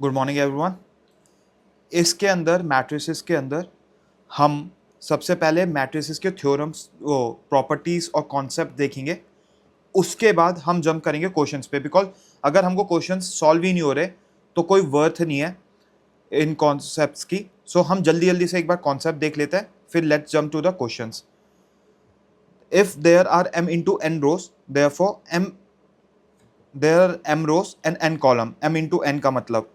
Good morning everyone. इसके अंदर matrices के अंदर हम सबसे पहले मैट्रिसेस के थ्योरम्स वो प्रॉपर्टीज और कॉन्सेप्ट देखेंगे। उसके बाद हम जंप करेंगे क्वेश्चंस पे, बिकॉज अगर हमको क्वेश्चंस सॉल्व ही नहीं हो रहे तो कोई वर्थ नहीं है इन कॉन्सेप्ट्स की। सो हम जल्दी जल्दी से एक बार कॉन्सेप्ट देख लेते हैं, फिर let's jump to the questions. If there are m into n rows, therefore m there are m rows and n column. m into n का मतलब,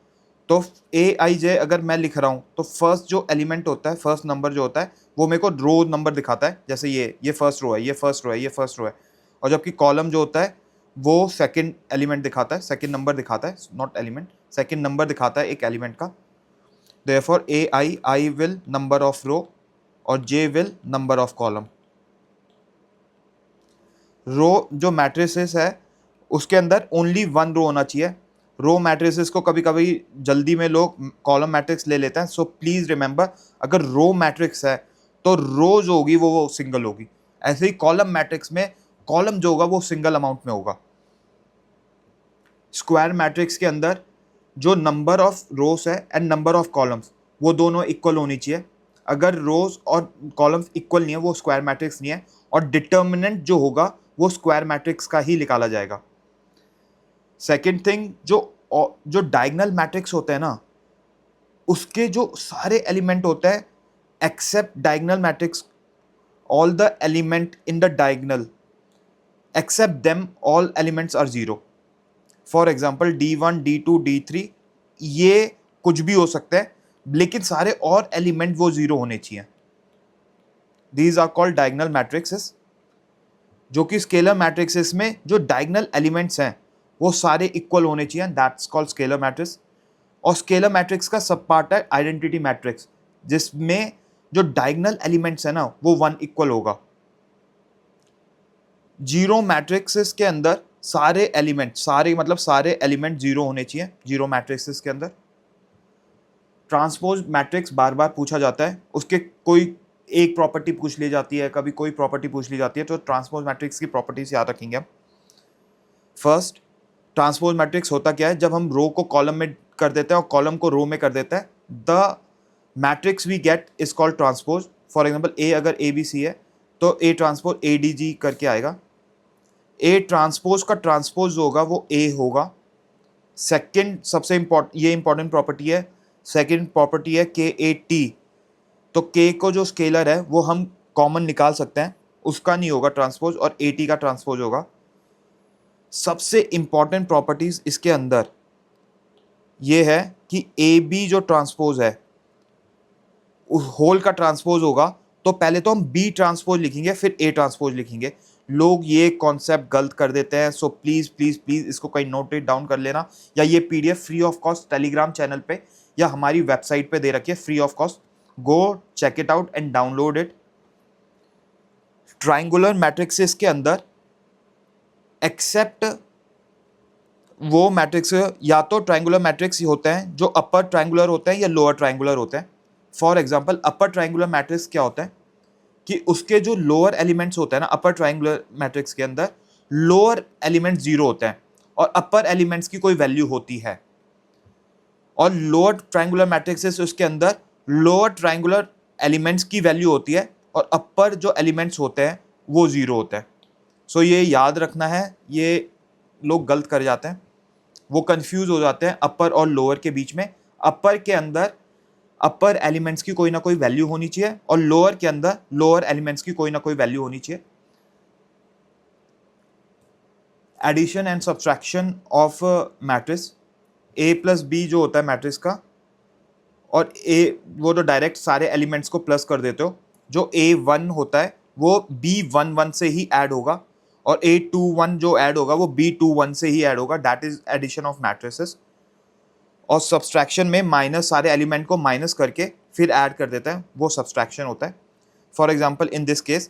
तो ए आई जे अगर मैं लिख रहा हूँ तो फर्स्ट जो एलिमेंट होता है, फर्स्ट नंबर जो होता है वो मेरे को रो नंबर दिखाता है। जैसे ये फर्स्ट रो है, ये फर्स्ट रो है, ये फर्स्ट रो है। और जबकि कॉलम जो होता है वो सेकंड एलिमेंट दिखाता है, सेकंड नंबर दिखाता है, नॉट एलिमेंट, सेकंड नंबर दिखाता है एक एलिमेंट का। Therefore I will number of row और J will number of column. Row जो मैट्रिसेस है उसके अंदर ओनली वन रो होना चाहिए। रो मैट्रिसेस को कभी कभी जल्दी में लोग कॉलम मैट्रिक्स ले लेते हैं, सो प्लीज रिमेंबर, अगर रो मैट्रिक्स है तो रो जो होगी वो सिंगल होगी। ऐसे ही कॉलम मैट्रिक्स में कॉलम जो होगा वो सिंगल अमाउंट में होगा। स्क्वायर मैट्रिक्स के अंदर जो नंबर ऑफ रोज है एंड नंबर ऑफ कॉलम्स वो दोनों इक्वल होनी चाहिए। अगर रोज और कॉलम्स इक्वल नहीं है वो स्क्वायर मैट्रिक्स नहीं है, और डिटर्मिनेंट जो होगा वो स्क्वायर मैट्रिक्स का ही निकाला जाएगा। सेकेंड थिंग, जो डायगनल मैट्रिक्स होते हैं ना, उसके जो सारे एलिमेंट होते हैं except diagonal matrix, all the element in the diagonal except them all elements are zero. For example D1 D2 D3 ये कुछ भी हो सकता है, लेकिन सारे और एलिमेंट वो जीरो होने चाहिए। These are called diagonal matrices. जो कि स्केलर मैट्रिक्सेस में जो डायगनल एलिमेंट्स हैं वो सारे इक्वल होने चाहिए, दैट्स कॉल्ड स्केलर मैट्रिक्स। और स्केलर मैट्रिक्स का सब पार्ट है आइडेंटिटी मैट्रिक्स, जिसमें जो डायगनल एलिमेंट्स है ना वो वन इक्वल होगा। जीरो मैट्रिक्सेस के अंदर सारे एलिमेंट, सारे मतलब सारे एलिमेंट जीरो होने चाहिए जीरो मैट्रिक्सेस के अंदर। ट्रांसपोज मैट्रिक्स बार बार पूछा जाता है, उसके कोई एक प्रॉपर्टी पूछ ली जाती है, कभी कोई प्रॉपर्टी पूछ ली जाती है, तो ट्रांसपोज मैट्रिक्स की प्रॉपर्टीज याद रखेंगे हम। फर्स्ट, ट्रांसपोज मैट्रिक्स होता क्या है, जब हम रो को कॉलम में कर देते हैं और कॉलम को रो में कर देते हैं, the matrix we get is called transpose. For example A अगर ए बी सी है तो A transpose A D G करके आएगा। ए ट्रांसपोज का ट्रांसपोज होगा वो ए होगा। सेकेंड सबसे इंपॉर्टेंट प्रॉपर्टी है, सेकेंड प्रॉपर्टी है के ए टी। तो के को जो स्केलर है वो हम कॉमन निकाल सकते हैं, उसका नहीं होगा ट्रांसपोज, और ए टी का ट्रांसपोज होगा। सबसे इंपॉर्टेंट प्रॉपर्टीज इसके अंदर ये है कि ए बी जो ट्रांसपोज है उस होल का ट्रांसपोज होगा, तो पहले तो हम बी ट्रांसपोज लिखेंगे फिर ए ट्रांसपोज लिखेंगे। लोग ये कॉन्सेप्ट गलत कर देते हैं, सो प्लीज प्लीज प्लीज इसको कहीं नोट इट डाउन कर लेना, या ये PDF free of cost Telegram channel पे या हमारी वेबसाइट पे दे रखी है free of cost. Go check it out and download it. Triangular matrices के अंदर एक्सेप्ट वो मैट्रिक्स, या तो ट्राइंगुलर मैट्रिक्स होते हैं जो अपर ट्राइंगुलर होते हैं या लोअर ट्राइंगुलर होते हैं। For example upper triangular matrix क्या होता है कि उसके जो लोअर एलिमेंट्स होते हैं ना अपर ट्राइंगुलर मैट्रिक्स के अंदर, लोअर एलिमेंट्स जीरो होते हैं और अपर एलिमेंट्स की कोई वैल्यू होती है। और लोअर ट्राइंगुलर मैट्रिक्स उसके अंदर लोअर ट्राइंगुलर एलिमेंट्स की वैल्यू होती है और अपर जो एलिमेंट्स होते हैं वो जीरो होते हैं। सो ये याद रखना है, ये लोग गलत कर जाते हैं, वो कंफ्यूज हो जाते हैं अपर और लोअर के बीच में। अपर के अंदर अपर एलिमेंट्स की कोई ना कोई वैल्यू होनी चाहिए और लोअर के अंदर लोअर एलिमेंट्स की कोई ना कोई वैल्यू होनी चाहिए। Addition and subtraction of matrix, A plus B जो होता है मैट्रिक्स का, और ए वो तो डायरेक्ट सारे एलिमेंट्स को प्लस कर देते हो। जो A1 होता है वो B11 से ही ऐड होगा, और A21 जो ऐड होगा वो B21 से ही ऐड होगा। That is addition of matrices. और सब्सट्रैक्शन में माइनस, सारे एलिमेंट को माइनस करके फिर ऐड कर देता है, वो सब्सट्रैक्शन होता है। For example in this case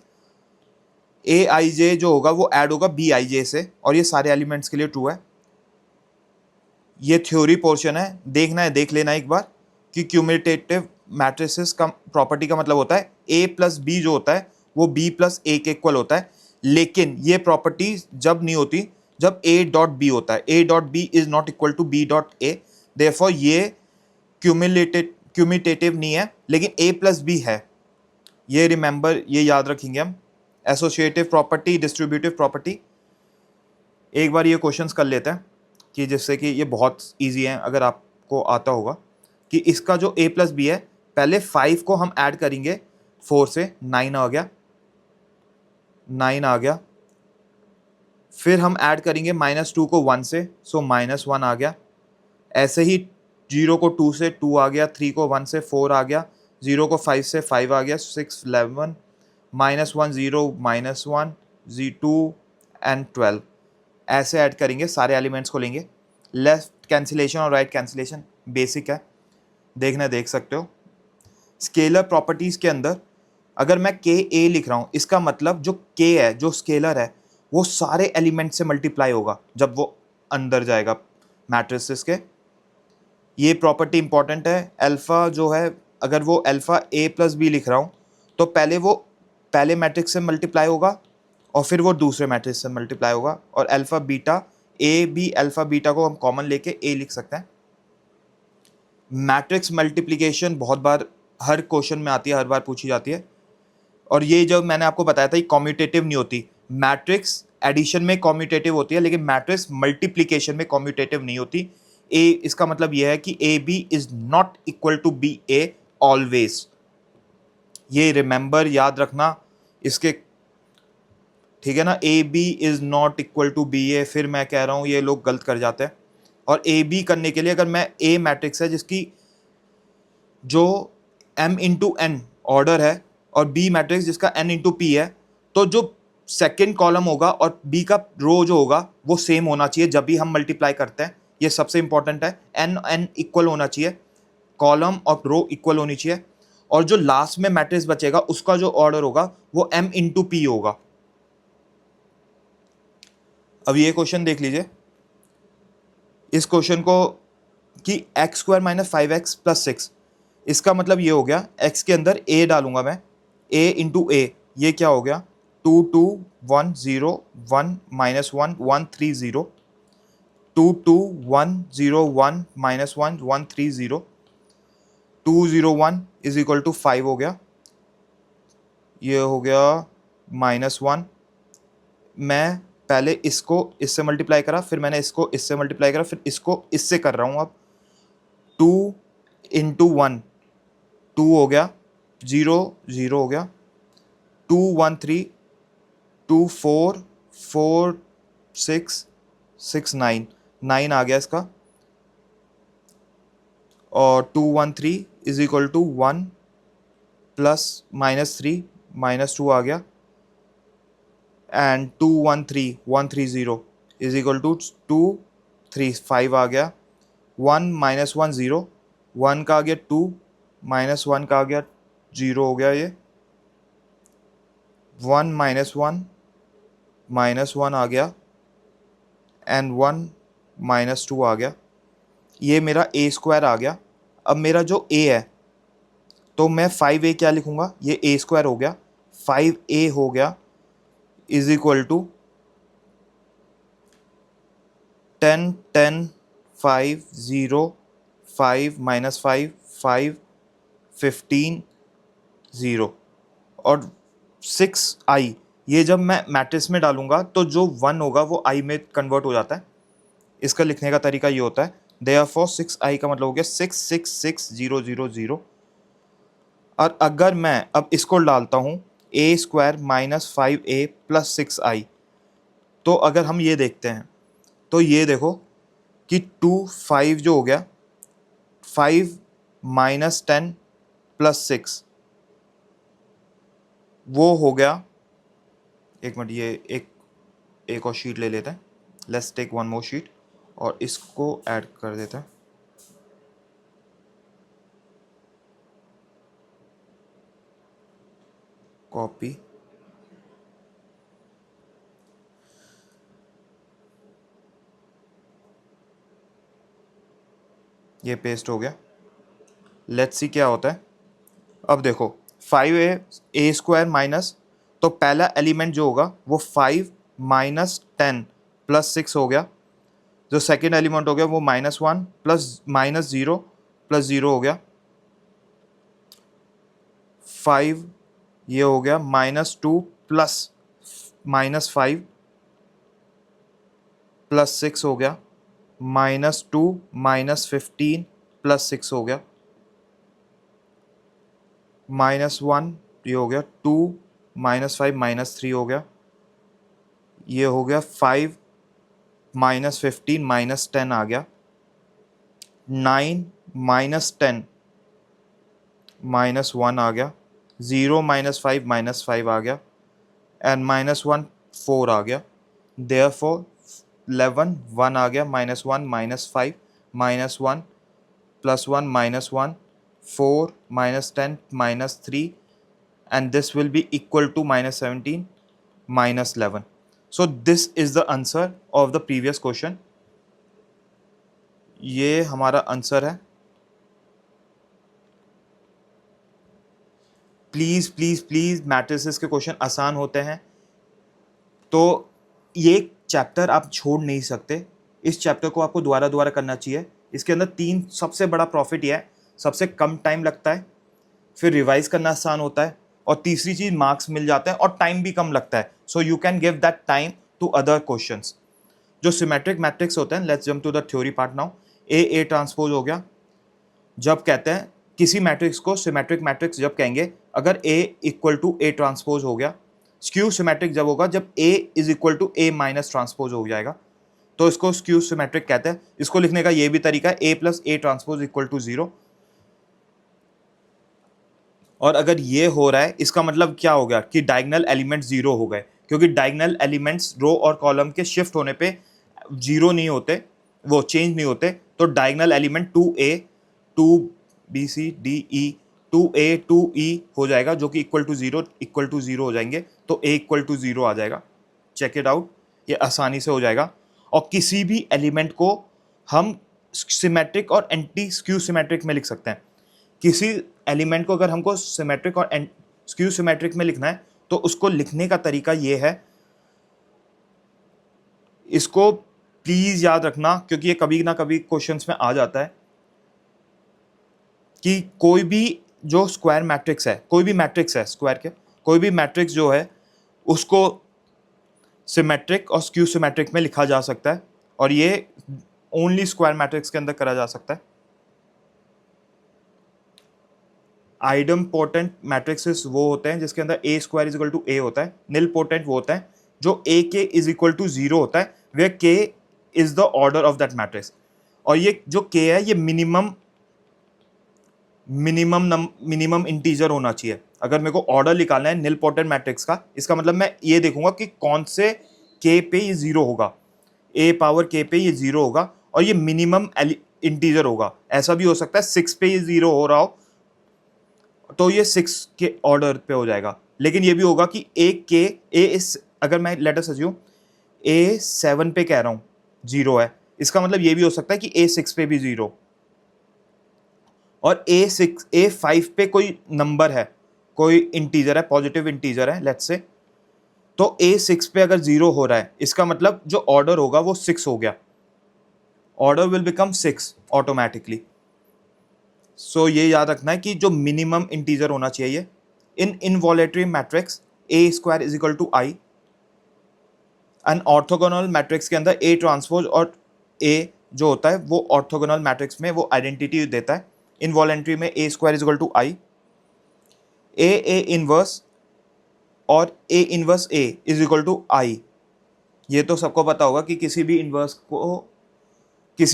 A I J जो होगा वो ऐड होगा बी आई जे से, और ये सारे एलिमेंट्स के लिए ट्रू है। ये थ्योरी पोर्शन है, देखना है देख लेना एक बार कि क्यूमुलेटिव मैट्रिसेस का प्रॉपर्टी का मतलब होता है ए प्लस बी जो होता है वो बी प्लस ए के इक्वल होता है। लेकिन ये प्रॉपर्टी जब नहीं होती जब ए डॉट बी होता है। A dot B is not equal to B dot A, therefore ये क्यूमिटेटिव नहीं है, लेकिन a प्लस बी है। ये रिमेंबर, ये याद रखेंगे हम। एसोसिएटिव प्रॉपर्टी, डिस्ट्रीब्यूटिव प्रॉपर्टी, एक बार ये क्वेश्चंस कर लेते हैं कि जिससे कि ये बहुत इजी है अगर आपको आता होगा, कि इसका जो a प्लस बी है, पहले 5 को हम ऐड करेंगे 4 से, 9 आ गया, 9 आ गया। फिर हम ऐड करेंगे -2 को 1 से, सो -1 आ गया। ऐसे ही 0 को 2 से 2 आ गया, 3 को 1 से 4 आ गया, 0 को 5 से 5 आ गया, 6 11, -1 0 -1 2 एंड 12। ऐसे ऐड करेंगे, सारे एलिमेंट्स को लेंगे। लेफ्ट कैंसिलेशन और राइट कैंसिलेशन बेसिक है, देखना देख सकते हो। स्केलर प्रॉपर्टीज के अंदर अगर मैं के ए लिख रहा हूँ, इसका मतलब जो के है, जो स्केलर है, वो सारे एलिमेंट से मल्टीप्लाई होगा जब वो अंदर जाएगा मैट्रिसेस के। ये प्रॉपर्टी इंपॉर्टेंट है। अल्फा जो है, अगर वो अल्फा ए प्लस बी लिख रहा हूँ, तो पहले वो पहले मैट्रिक्स से मल्टीप्लाई होगा और फिर वो दूसरे मैट्रिक्स से मल्टीप्लाई होगा। और alpha beta, A B alpha beta को हम कॉमन लेके ए लिख सकते हैं। मैट्रिक्स मल्टीप्लिकेशन बहुत बार हर क्वेश्चन में आती है, हर बार पूछी जाती है। और ये जब मैंने आपको बताया था, ये कॉम्यूटेटिव नहीं होती। मैट्रिक्स एडिशन में कॉम्यूटेटिव होती है, लेकिन मैट्रिक्स मल्टीप्लिकेशन में कॉम्यूटेटिव नहीं होती। ए, इसका मतलब यह है कि A B is not equal to B A always. ये रिमेंबर, याद रखना इसके, ठीक है ना। A B is not equal to B A, फिर मैं कह रहा हूँ ये लोग गलत कर जाते हैं। और ए बी करने के लिए अगर मैं ए मैट्रिक्स है जिसकी जो m इंटू एन ऑर्डर है, और बी मैट्रिक्स जिसका n इंटू पी है, तो जो सेकेंड कॉलम होगा और बी का रो जो होगा वो सेम होना चाहिए जब भी हम मल्टीप्लाई करते हैं। ये सबसे इंपॉर्टेंट है। n इक्वल होना चाहिए, कॉलम और रो इक्वल होनी चाहिए। और जो लास्ट में मैट्रिक्स बचेगा उसका जो ऑर्डर होगा वो m इंटू पी होगा। अब ये क्वेश्चन देख लीजिए, इस क्वेश्चन को कि x square minus 5x plus 6, इसका मतलब ये हो गया, x के अंदर a डालूंगा मैं, a इंटू ए, ये क्या हो गया 2 2 1 0 1 -1 1 3 0, 2 2 1 0 1 -1 1 3 0, 2 0 1 इज इक्वल टू 5 हो गया। ये हो गया -1। मैं पहले इसको इससे मल्टीप्लाई करा, फिर मैंने इसको इससे मल्टीप्लाई करा, फिर इसको इससे कर रहा हूँ। अब 2 इंटू 1 2 हो गया, 0 0 हो गया, 2 1 3 2 4 4 6 6 9 9 आ गया इसका। और 2 1 3 इज इक्वल टू 1 प्लस -3 -2 आ गया। एंड 2 1 3 1 3 0 इज इक्वल टू 2 3 5 आ गया। 1 -1 0, 1 का आ गया 2, -1 का आ गया 0 हो गया। ये 1 -1 -1 आ गया एंड 1 -2 आ गया। ये मेरा a स्क्वायर आ गया। अब मेरा जो a है, तो मैं 5a क्या लिखूंगा, ये a स्क्वायर हो गया, 5a हो गया इज इक्वल टू 10 10 5 0 5 -5 5 15 0 और 6i। ये जब मैं मैट्रिक्स में डालूंगा तो जो 1 होगा वो i में कन्वर्ट हो जाता है। इसका लिखने का तरीका ये होता है, देयरफॉर 6i का मतलब हो गया 6 6 6 0 0 0। और अगर मैं अब इसको डालता हूँ a square -5a plus 6i, तो अगर हम ये देखते हैं तो ये देखो कि 2 5 जो हो गया, 5 -10 प्लस 6 वो हो गया। एक मिनट, ये एक और शीट ले लेते हैं। Let's take one more sheet और इसको ऐड कर देते हैं। कॉपी, ये पेस्ट हो गया। लेट्स सी क्या होता है। अब देखो 5a स्क्वायर माइनस, तो पहला एलिमेंट जो होगा वो 5 -10 प्लस 6 हो गया। जो सेकेंड एलिमेंट हो गया वो -1 प्लस -0 प्लस 0 हो गया, 5 ये हो गया, -2 प्लस -5 प्लस 6 हो गया, -2 -15 प्लस 6 हो गया, -1 ये हो गया, 2 -5 -3 हो गया, ये हो गया 5 -15 -10 आ गया, 9 -10 -1 आ गया, 0 -5 -5 आ गया, एंड -1 4 आ गया। देयरफॉर 11 1 आ गया, -1 -5 -1 +1 -1 4 -10 -3, and this will be equal to -17 -11. So this is the answer of the previous question. ये हमारा आंसर है। प्लीज़ प्लीज़ प्लीज़ मैट्रिसेस के क्वेश्चन आसान होते हैं, तो ये चैप्टर आप छोड़ नहीं सकते। इस चैप्टर को आपको दोबारा दोबारा करना चाहिए। इसके अंदर 3 सबसे बड़ा प्रॉफिट ये है, सबसे कम टाइम लगता है, फिर रिवाइज करना आसान होता है, और तीसरी चीज़ मार्क्स मिल जाते हैं और टाइम भी कम लगता है। So you can give that time to other questions. जो सिमेट्रिक मैट्रिक्स होते हैं, let's jump to the theory part now. A transpose हो गया। जब कहते हैं किसी मैट्रिक्स को सिमेट्रिक मैट्रिक्स जब कहेंगे, अगर A equal to A transpose हो गया। स्क्यू सिमेट्रिक जब होगा जब A is equal to A minus transpose हो जाएगा, तो इसको स्क्यू सिमेट्रिक कहते हैं। इसको लिखने का ये भी तरीका है, A plus A transpose equal to 0। और अगर ये हो रहा है, इसका मतलब क्या हो गया कि डायगोनल एलिमेंट 0 हो गए, क्योंकि डायगोनल एलिमेंट्स रो और कॉलम के शिफ्ट होने पे 0 नहीं होते, वो चेंज नहीं होते। तो diagonal element 2a 2bc d e 2a 2e हो जाएगा, जो कि इक्वल टू 0 हो जाएंगे, तो a इक्वल टू 0 आ जाएगा। चेक इट आउट, ये आसानी से हो जाएगा। और किसी भी एलिमेंट को हम सिमेट्रिक और एंटी स्क्यू सिमेट्रिक में लिख सकते हैं। किसी एलिमेंट को अगर हमको सिमेट्रिक और स्क्यू सिमेट्रिक में लिखना है, तो उसको लिखने का तरीका ये है। इसको प्लीज याद रखना, क्योंकि ये कभी ना कभी क्वेश्चंस में आ जाता है कि कोई भी जो स्क्वायर मैट्रिक्स है, कोई भी मैट्रिक्स है स्क्वायर के, कोई भी मैट्रिक्स जो है उसको सिमेट्रिक और स्क्यू सिमेट्रिक में लिखा जा सकता है, और ये ओनली स्क्वायर मैट्रिक्स के अंदर करा जा सकता है। आइडमपोटेंट मैट्रिक्सेस वो होते हैं जिसके अंदर ए स्क्वायर इज इक्वल टू ए होता है। निलपोटेंट वो होता है जो ए के इज इक्वल टू 0 होता है, वे के is the order of that matrix. और ये जो के है, ये मिनिमम इंटीजर होना चाहिए। अगर मेरे को ऑर्डर निकालना है निलपोटेंट मैट्रिक्स का, इसका मतलब मैं ये देखूंगा कि कौन से के पे ये 0 होगा, ए पावर के पे ये 0 होगा, और ये मिनिमम इंटीजर होगा। ऐसा भी हो सकता है 6 पे ये 0 हो रहा हो, तो ये 6 के ऑर्डर पे हो जाएगा। लेकिन ये भी होगा कि अगर मैं लेट अस अज्यूम ए 7 पे कह रहा हूँ 0 है, इसका मतलब ये भी हो सकता है कि ए 6 पे भी 0, और ए 5 पे कोई नंबर है, कोई इंटीजर है, पॉजिटिव इंटीजर है लेट्स से, तो ए 6 पे अगर 0 हो रहा है, इसका मतलब जो ऑर्डर होगा वो 6 हो गया। Order will become 6 automatically. So ये याद रखना है कि जो मिनिमम इंटीजर होना चाहिए in involutory matrix A square is equal to I. And orthogonal matrix के अंदर ए ट्रांसपोज और ए जो होता है वो ऑर्थोगोनल मैट्रिक्स में वो आइडेंटिटी देता है। इनवॉलेंट्री में A square is equal to I. A inverse और A inverse A is equal to I. ये तो सबको पता होगा कि किसी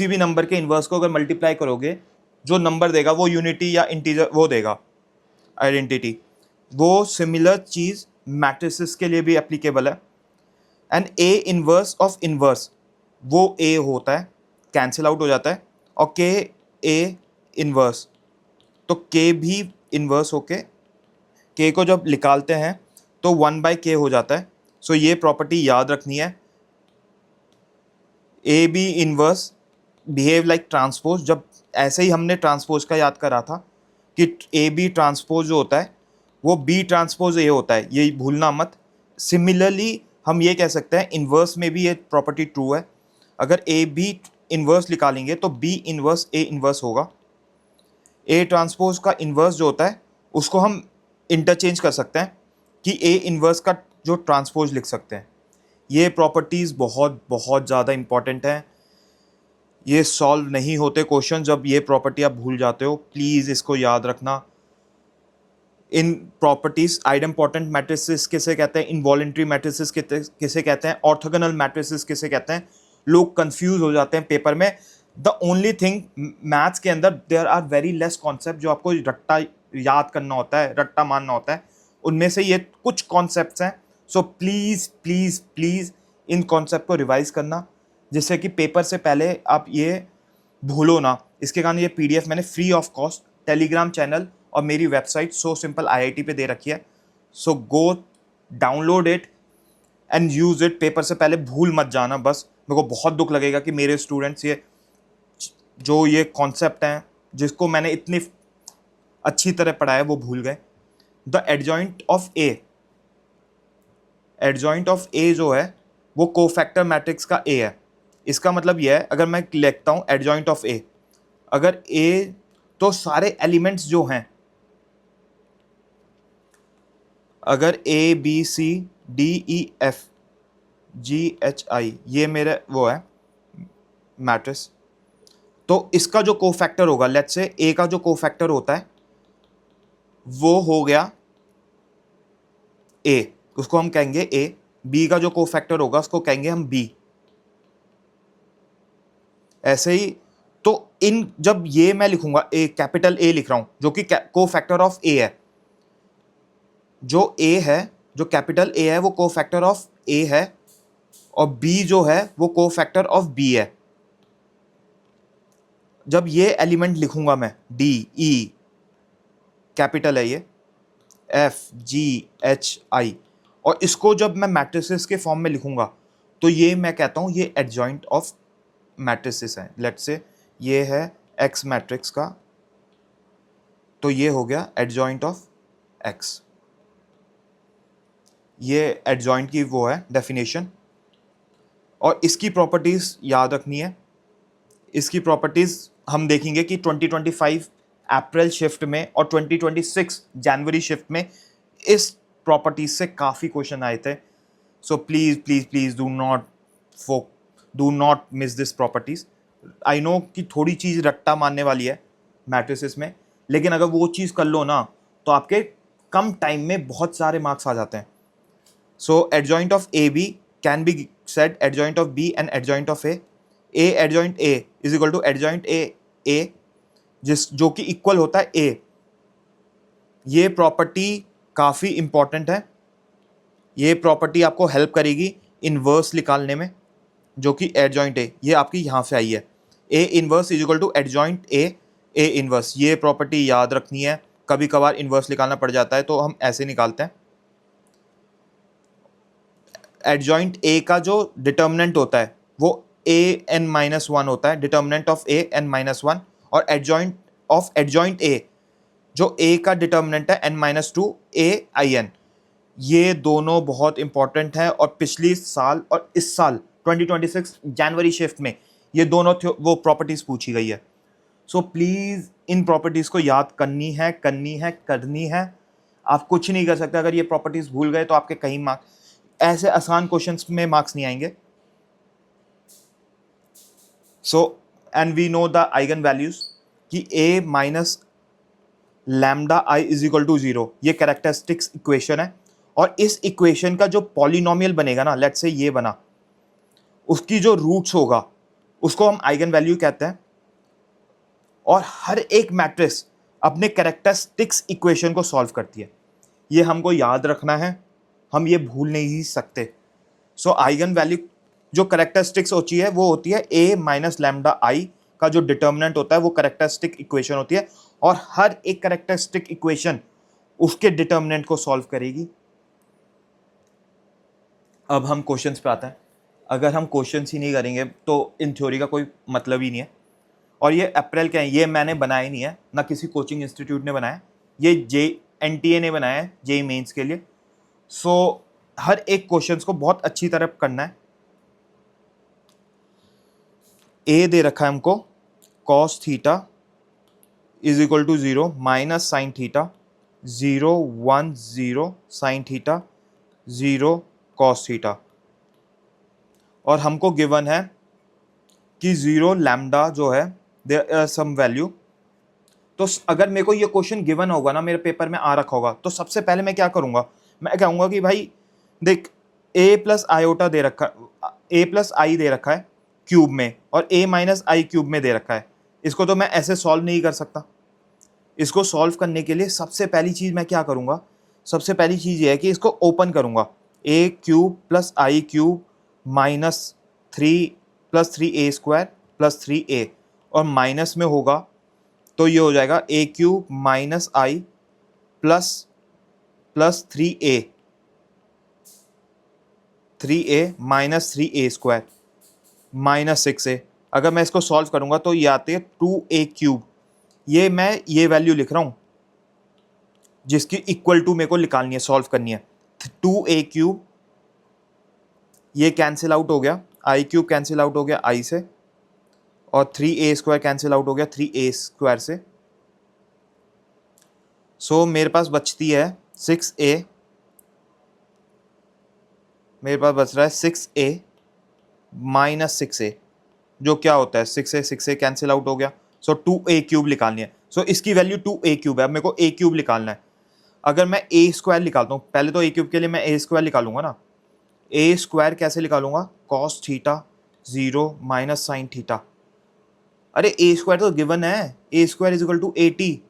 भी नंबर के इनवर्स को अगर मल्टीप्लाई करोगे, जो नंबर देगा वो यूनिटी या इंटीजर वो देगा, आइडेंटिटी। वो सिमिलर चीज मैट्रिसेस के लिए भी एप्लीकेबल है। And A inverse of inverse वो ए होता है, कैंसिल आउट हो जाता है, और के ए इनवर्स, तो के भी इनवर्स होके के को जब निकालते हैं तो 1/k हो जाता है। सो ये प्रॉपर्टी याद रखनी है। A B inverse behave like transpose. जब ऐसे ही हमने ट्रांसपोज का याद करा था कि ए बी ट्रांसपोज जो होता है वो बी ट्रांसपोज ए होता है, ये भूलना मत। सिमिलरली हम ये कह सकते हैं इनवर्स में भी ये प्रॉपर्टी ट्रू है। अगर ए बी इन्वर्स निकालेंगे तो बी इन्वर्स ए इन्वर्स होगा। ए ट्रांसपोज का इन्वर्स जो होता है उसको हम इंटरचेंज कर सकते हैं कि ए इन्वर्स का जो ट्रांसपोज लिख सकते हैं। ये प्रॉपर्टीज़ बहुत बहुत ज़्यादा इंपॉर्टेंट हैं। ये सॉल्व नहीं होते क्वेश्चन जब ये प्रॉपर्टी आप भूल जाते हो। प्लीज़ इसको याद रखना। इन प्रॉपर्टीज आइडेम्पोर्टेंट मैट्रिसेस किसे कहते हैं, इनवॉलेंट्री मैट्रिसेस किसे कहते हैं, ऑर्थोगोनल मैट्रिसेस किसे कहते हैं। लोग कंफ्यूज हो जाते हैं पेपर में। द ओनली थिंग मैथ्स के अंदर there are very less concept जो आपको रट्टा याद करना होता है, रट्टा मानना होता है। उनमें से ये कुछ कॉन्सेप्ट्स हैं। सो please please please in concept को रिवाइज करना जिससे कि पेपर से पहले आप ये भूलो ना। इसके कारण ये पीडीएफ मैंने free of cost Telegram channel और मेरी वेबसाइट सो सिंपल IIT पे दे रखी है। So go download it and use it. Paper से पहले भूल मत जाना बस। मेरे को बहुत दुख लगेगा कि मेरे स्टूडेंट्स ये कॉन्सेप्ट हैं जिसको मैंने इतनी अच्छी तरह पढ़ाया वो भूल गए। द एडजॉइंट ऑफ ए जो है वो कोफैक्टर मैट्रिक्स का ए है। इसका मतलब यह है, अगर मैं लिखता हूँ एडजॉइंट ऑफ ए, अगर ए तो सारे एलिमेंट्स जो हैं, अगर A B C D E F G H I ये मेरे वो है मैट्रिक्स, तो इसका जो कोफैक्टर होगा, लेट्स से ए का जो कोफैक्टर होता है वो हो गया ए, उसको हम कहेंगे ए। बी का जो कोफैक्टर होगा उसको कहेंगे हम बी। ऐसे ही तो इन जब ये मैं लिखूंगा ए, कैपिटल ए लिख रहा हूं जो कि कोफैक्टर ऑफ ए है, जो ए है, जो कैपिटल ए है वो कोफैक्टर ऑफ ए है, और बी जो है वो कोफैक्टर ऑफ बी है। जब ये एलिमेंट लिखूंगा मैं डी ई कैपिटल है ये, एफ जी एच आई, और इसको जब मैं मैट्रिसेस के फॉर्म में लिखूंगा तो ये मैं कहता हूं ये एडजॉइंट ऑफ मैट्रिसेस है। लेट्स से ये है एक्स मैट्रिक्स का, तो ये हो गया एडजॉइंट ऑफ एक्स। ये एडजॉइंट की वो है डेफिनेशन, और इसकी प्रॉपर्टीज याद रखनी है। इसकी प्रॉपर्टीज हम देखेंगे कि 2025 अप्रैल शिफ्ट में और 2026 जनवरी शिफ्ट में इस प्रॉपर्टीज से काफ़ी क्वेश्चन आए थे। सो please please please do not miss this properties. I know कि थोड़ी चीज़ रट्टा मारने वाली है मैट्रिसेस में, लेकिन अगर वो चीज़ कर लो ना तो आपके कम टाइम में बहुत सारे मार्क्स आ जाते हैं। So adjoint of A B can be said adjoint of B and adjoint of A adjoint A is equal to adjoint A जो कि इक्वल होता है ए। ये प्रॉपर्टी काफ़ी इंपॉर्टेंट है। ये प्रॉपर्टी आपको हेल्प करेगी इनवर्स निकालने में, जो कि एडजॉइंट ए, ये आपकी यहाँ से आई है। A inverse is equal to adjoint A inverse. ये प्रॉपर्टी याद रखनी है। कभी कभार इनवर्स निकालना पड़ जाता है तो हम ऐसे निकालते हैं। एडजॉइंट ए का जो डिटर्मिनेंट होता है वो an-1 होता है, डिटर्मिनेंट ऑफ an-1, और एडजॉइंट ऑफ एडजॉइंट ए जो ए का डिटर्मिनेंट है n-2 a-in। ये दोनों बहुत इंपॉर्टेंट है, और पिछली साल और इस साल 2026 जनवरी शिफ्ट में ये दोनों वो प्रॉपर्टीज पूछी गई है। सो प्लीज़ इन प्रॉपर्टीज़ को याद करनी है। आप कुछ नहीं कर सकते अगर ये प्रॉपर्टीज़ भूल गए तो आपके कहीं मार्क्स, ऐसे आसान क्वेश्चंस में मार्क्स नहीं आएंगे। So and we know the eigen values कि a minus lambda I is equal to 0, ये कैरेक्टरिस्टिक्स इक्वेशन है। और इस इक्वेशन का जो पॉलिनोमियल बनेगा ना, लेट्स से ये बना, उसकी जो रूट्स होगा उसको हम आइगन वैल्यू कहते हैं। और हर एक मैट्रिक्स अपने कैरेक्टरिस्टिक्स इक्वेशन को सॉल्व करती है। ये हमको याद रखना है, हम ये भूल नहीं सकते। सो आइगन वैल्यू जो कैरेक्टरिस्टिक्स होती है वो होती है a माइनस लैम्डा आई का जो डिटर्मिनेंट होता है वो कैरेक्टरिस्टिक इक्वेशन होती है, और हर एक कैरेक्टरिस्टिक इक्वेशन उसके डिटर्मिनेंट को सॉल्व करेगी। अब हम क्वेश्चंस पे आते हैं। अगर हम क्वेश्चंस ही नहीं करेंगे तो इन थ्योरी का कोई मतलब ही नहीं है। और ये अप्रैल क्या है, ये मैंने बनाया नहीं है, ना किसी कोचिंग इंस्टीट्यूट ने बनाया, ये NTA ने बनाया है JEE मेंस के लिए। सो हर एक क्वेश्चंस को बहुत अच्छी तरह करना है। ए दे रखा है हमको cos theta is equal to 0 minus sine theta 0 1 0 sine theta 0 cos theta, और हमको गिवन है कि 0 लैम्डा जो है देयर सम वैल्यू। तो अगर मेरे को ये क्वेश्चन गिवन होगा ना, मेरे पेपर में आ रखा होगा, तो सबसे पहले मैं क्या करूंगा, मैं कहूंगा कि भाई देख a प्लस आयोटा दे रखा, a प्लस आई दे रखा है क्यूब में, और a माइनस आई क्यूब में दे रखा है। इसको तो मैं ऐसे सॉल्व नहीं कर सकता। इसको सॉल्व करने के लिए सबसे पहली चीज़ मैं क्या करूंगा, सबसे पहली चीज़ ये है कि इसको ओपन करूंगा, a cube plus I cube minus 3 plus 3a square plus 3a, और माइनस में होगा तो ये हो जाएगा a cube minus I plus plus 3a minus 3a square minus 6a। अगर मैं इसको सॉल्व करूंगा तो ये आते हैं 2a क्यूब, ये मैं ये वैल्यू लिख रहा हूं जिसकी इक्वल टू मेरे को निकालनी है, सॉल्व करनी है। 2a क्यूब, ये कैंसिल आउट हो गया, आई क्यूब कैंसिल आउट हो गया आई से, और 3a स्क्वायर कैंसिल आउट हो गया 3a स्क्वायर से। सो मेरे पास बचती है 6a, मेरे पास बच रहा है 6a माइनस 6a, जो क्या होता है 6a कैंसिल आउट हो गया। सो 2a क्यूब निकालनी है। सो इसकी वैल्यू 2a क्यूब है, अब मेरे को a क्यूब निकालना है। अगर मैं a स्क्वायर निकालता हूँ, पहले तो a क्यूब के लिए मैं a स्क्वायर निकालूंगा ना। a स्क्वायर कैसे निकालूंगा, cos theta 0 minus sine theta. अरे a स्क्वायर तो गिवन है, a square is equal to 80,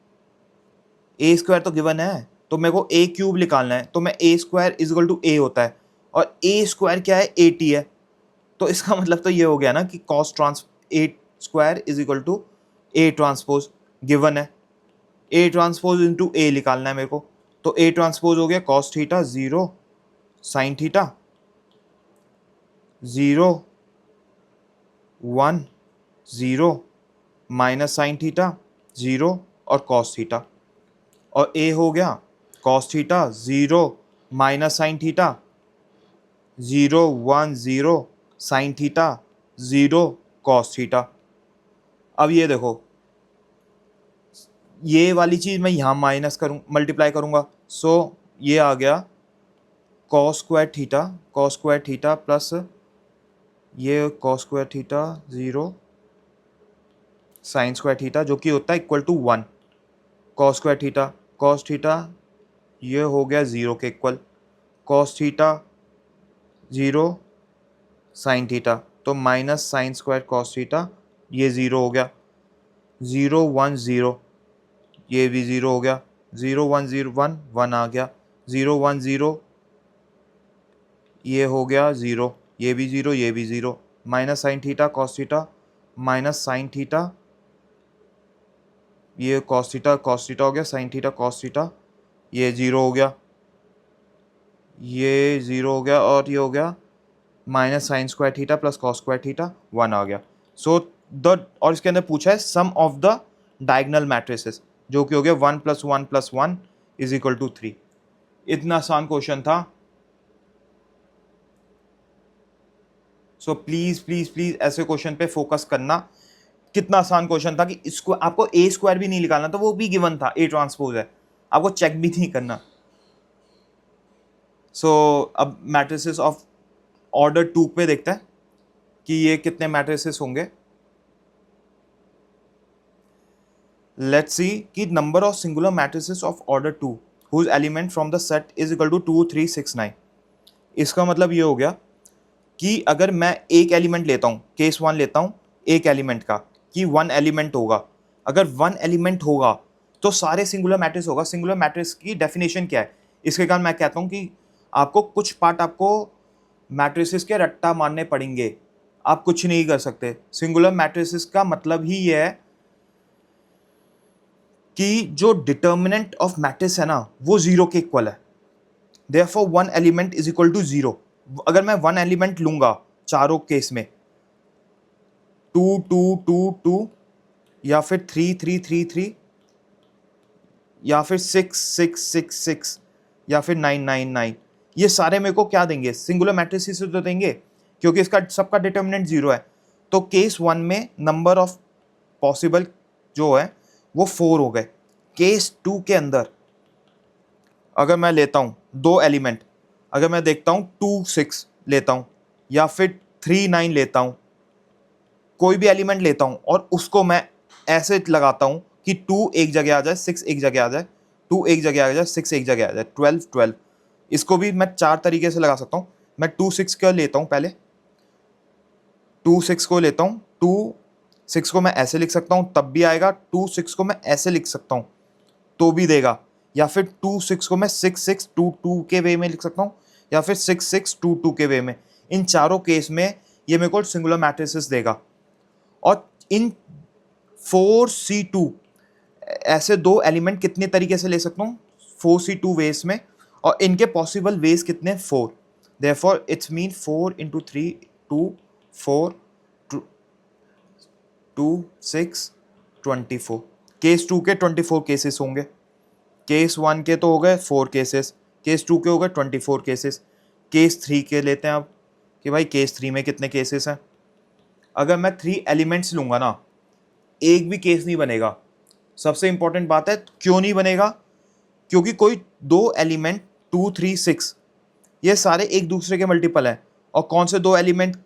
a square तो गिवन है, तो मेरे को a क्यूब निकालना है, तो मैं a square is equal to a होता है, और a स्क्वायर क्या है 80 है। तो इसका मतलब तो ये हो गया ना कि cos A square is equal to A transpose, given है ए ट्रांसपोज इंटू ए निकालना है मेरे को। तो ए ट्रांसपोज हो गया cos theta 0 sine theta 0 1 0 minus sine theta 0 और कॉस थीटा, और ए हो गया cos theta 0 minus sine theta 0 1 0 sine theta 0 cos theta. अब ये देखो, ये वाली चीज़ मैं यहाँ माइनस करूँ, मल्टीप्लाई करूँगा, सो ये आ गया कॉस स्क्वायर थीटा प्लस ये cos square theta 0 sine square theta, जो कि होता है इक्वल टू 1। कॉस थीटा ये हो गया 0 के equal, cos theta 0 sine theta, तो minus sine square cos theta, ये 0 हो गया, 0 1 0, ये भी 0 हो गया, 0 1 0 1 1 आ गया, 0 1 0, ये हो गया 0, ये भी 0, ये भी 0, minus sine theta cos theta minus sine theta, ये कॉस थीटा हो गया, साइन थीटा कॉस थीटा, ये 0 हो गया, ये 0 हो गया, और ये हो गया minus sine square theta plus cos square theta 1 आ गया। सो और इसके अंदर पूछा है सम ऑफ द डायगोनल मैट्रिसेस, जो कि हो गया 1 + 1 + 1 इज इक्वल टू 3। इतना आसान क्वेश्चन था। सो प्लीज प्लीज प्लीज ऐसे क्वेश्चन पे फोकस करना। कितना आसान क्वेश्चन था कि इसको आपको ए स्क्वायर भी नहीं निकालना था, वो भी गिवन था, ए ट्रांसपोज है, आपको चेक भी नहीं करना। सो अब मैट्रिसेस ऑफ ऑर्डर 2 पे देखते हैं कि ये कितने मैट्रिसेस होंगे। लेट्स सी कि number of singular matrices of order 2 whose element from the set is equal to 2 3 6 9। इसका मतलब ये हो गया कि अगर मैं एक एलिमेंट लेता हूँ, केस 1 लेता हूँ एक एलिमेंट का, कि 1 एलिमेंट होगा, अगर 1 एलिमेंट होगा तो सारे सिंगुलर मैट्रिक्स होगा। सिंगुलर मैट्रिक्स की डेफिनेशन क्या है, इसके कारण मैं कहता हूँ कि आपको कुछ पार्ट आपको मैट्रिसेस के रट्टा मारने पड़ेंगे, आप कुछ नहीं कर सकते। सिंगुलर मैट्रिसेस का मतलब ही ये है कि जो डिटर्मिनेंट ऑफ मैट्रिक्स है ना वो 0 के इक्वल है, therefore 1 element is equal to 0। अगर मैं 1 एलिमेंट लूंगा चारों केस में, 2 2 2 2 या फिर 3 3 3 3 या फिर 6 6 6 6 या फिर 9 9 9, ये सारे मेरे को क्या देंगे, सिंगुलर मैट्रिसेस तो देंगे, क्योंकि इसका सबका डिटर्मिनेंट 0 है। तो केस 1 में नंबर ऑफ पॉसिबल जो है वो 4 हो गए। केस 2 के अंदर अगर मैं लेता हूँ 2 एलिमेंट, अगर मैं देखता हूँ 2 6 लेता हूँ या फिर 3 9 लेता हूँ, कोई भी एलिमेंट लेता हूँ और उसको मैं ऐसे लगाता हूँ कि 2 एक जगह आ जाए, 6 एक जगह आ जाए, 2 एक जगह आ जाए, 6 एक जगह आ जाए, 12 12। इसको भी मैं 4 तरीके से लगा सकता हूँ। मैं 2 6 का लेता हूँ, पहले 2 6 को लेता हूँ, 2 6 को मैं ऐसे लिख सकता हूँ तब भी आएगा, 2 6 को मैं ऐसे लिख सकता हूँ तो भी देगा, या फिर 2 6 को मैं 6 6 2 2 के वे में लिख सकता हूँ, या फिर 6 6 2 2 के वे में। इन चारों केस में ये मेरे को सिंगुलर मैट्रिसेस देगा। और इन 4C2 ऐसे 2 एलिमेंट कितने तरीके से ले सकता हूँ 4C2 वेज में, और इनके पॉसिबल वेज कितने 4। Therefore it's mean 4 into 3 2 4 2 6 24। Case 2 के 24 केसेस होंगे। केस 1 के तो हो गए 4 केसेस, केस 2 के हो गए 24 केसेस। केस 3 के लेते हैं अब कि भाई केस 3 में कितने केसेस हैं। अगर मैं 3 एलिमेंट्स लूंगा ना, एक भी केस नहीं बनेगा। सबसे इंपॉर्टेंट बात है क्यों नहीं बनेगा, क्योंकि कोई 2 एलिमेंट 2 3 6 ये सारे एक दूसरे के मल्टीपल हैं। और कौन से 2 एलिमेंट,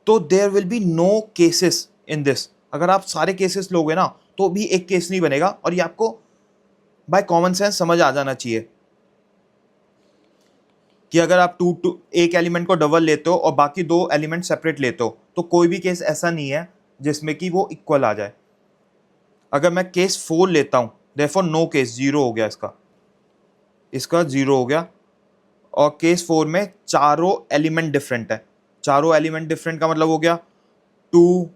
तो there will be no cases in this. अगर आप सारे केसेस लोगे ना तो भी एक केस नहीं बनेगा, और ये आपको बाय कॉमन सेंस समझ आ जाना चाहिए कि अगर आप एक एलिमेंट को डबल लेते हो और बाकी 2 एलिमेंट सेपरेट लेते हो तो कोई भी केस ऐसा नहीं है जिसमें कि वो इक्वल आ जाए। अगर मैं केस 4 लेता हूं, देयरफॉर नो केस, 0 हो गया, इसका 0 हो गया। और केस 4 में चारों एलिमेंट डिफरेंट है। चारों एलिमेंट डिफरेंट का मतलब हो गया 2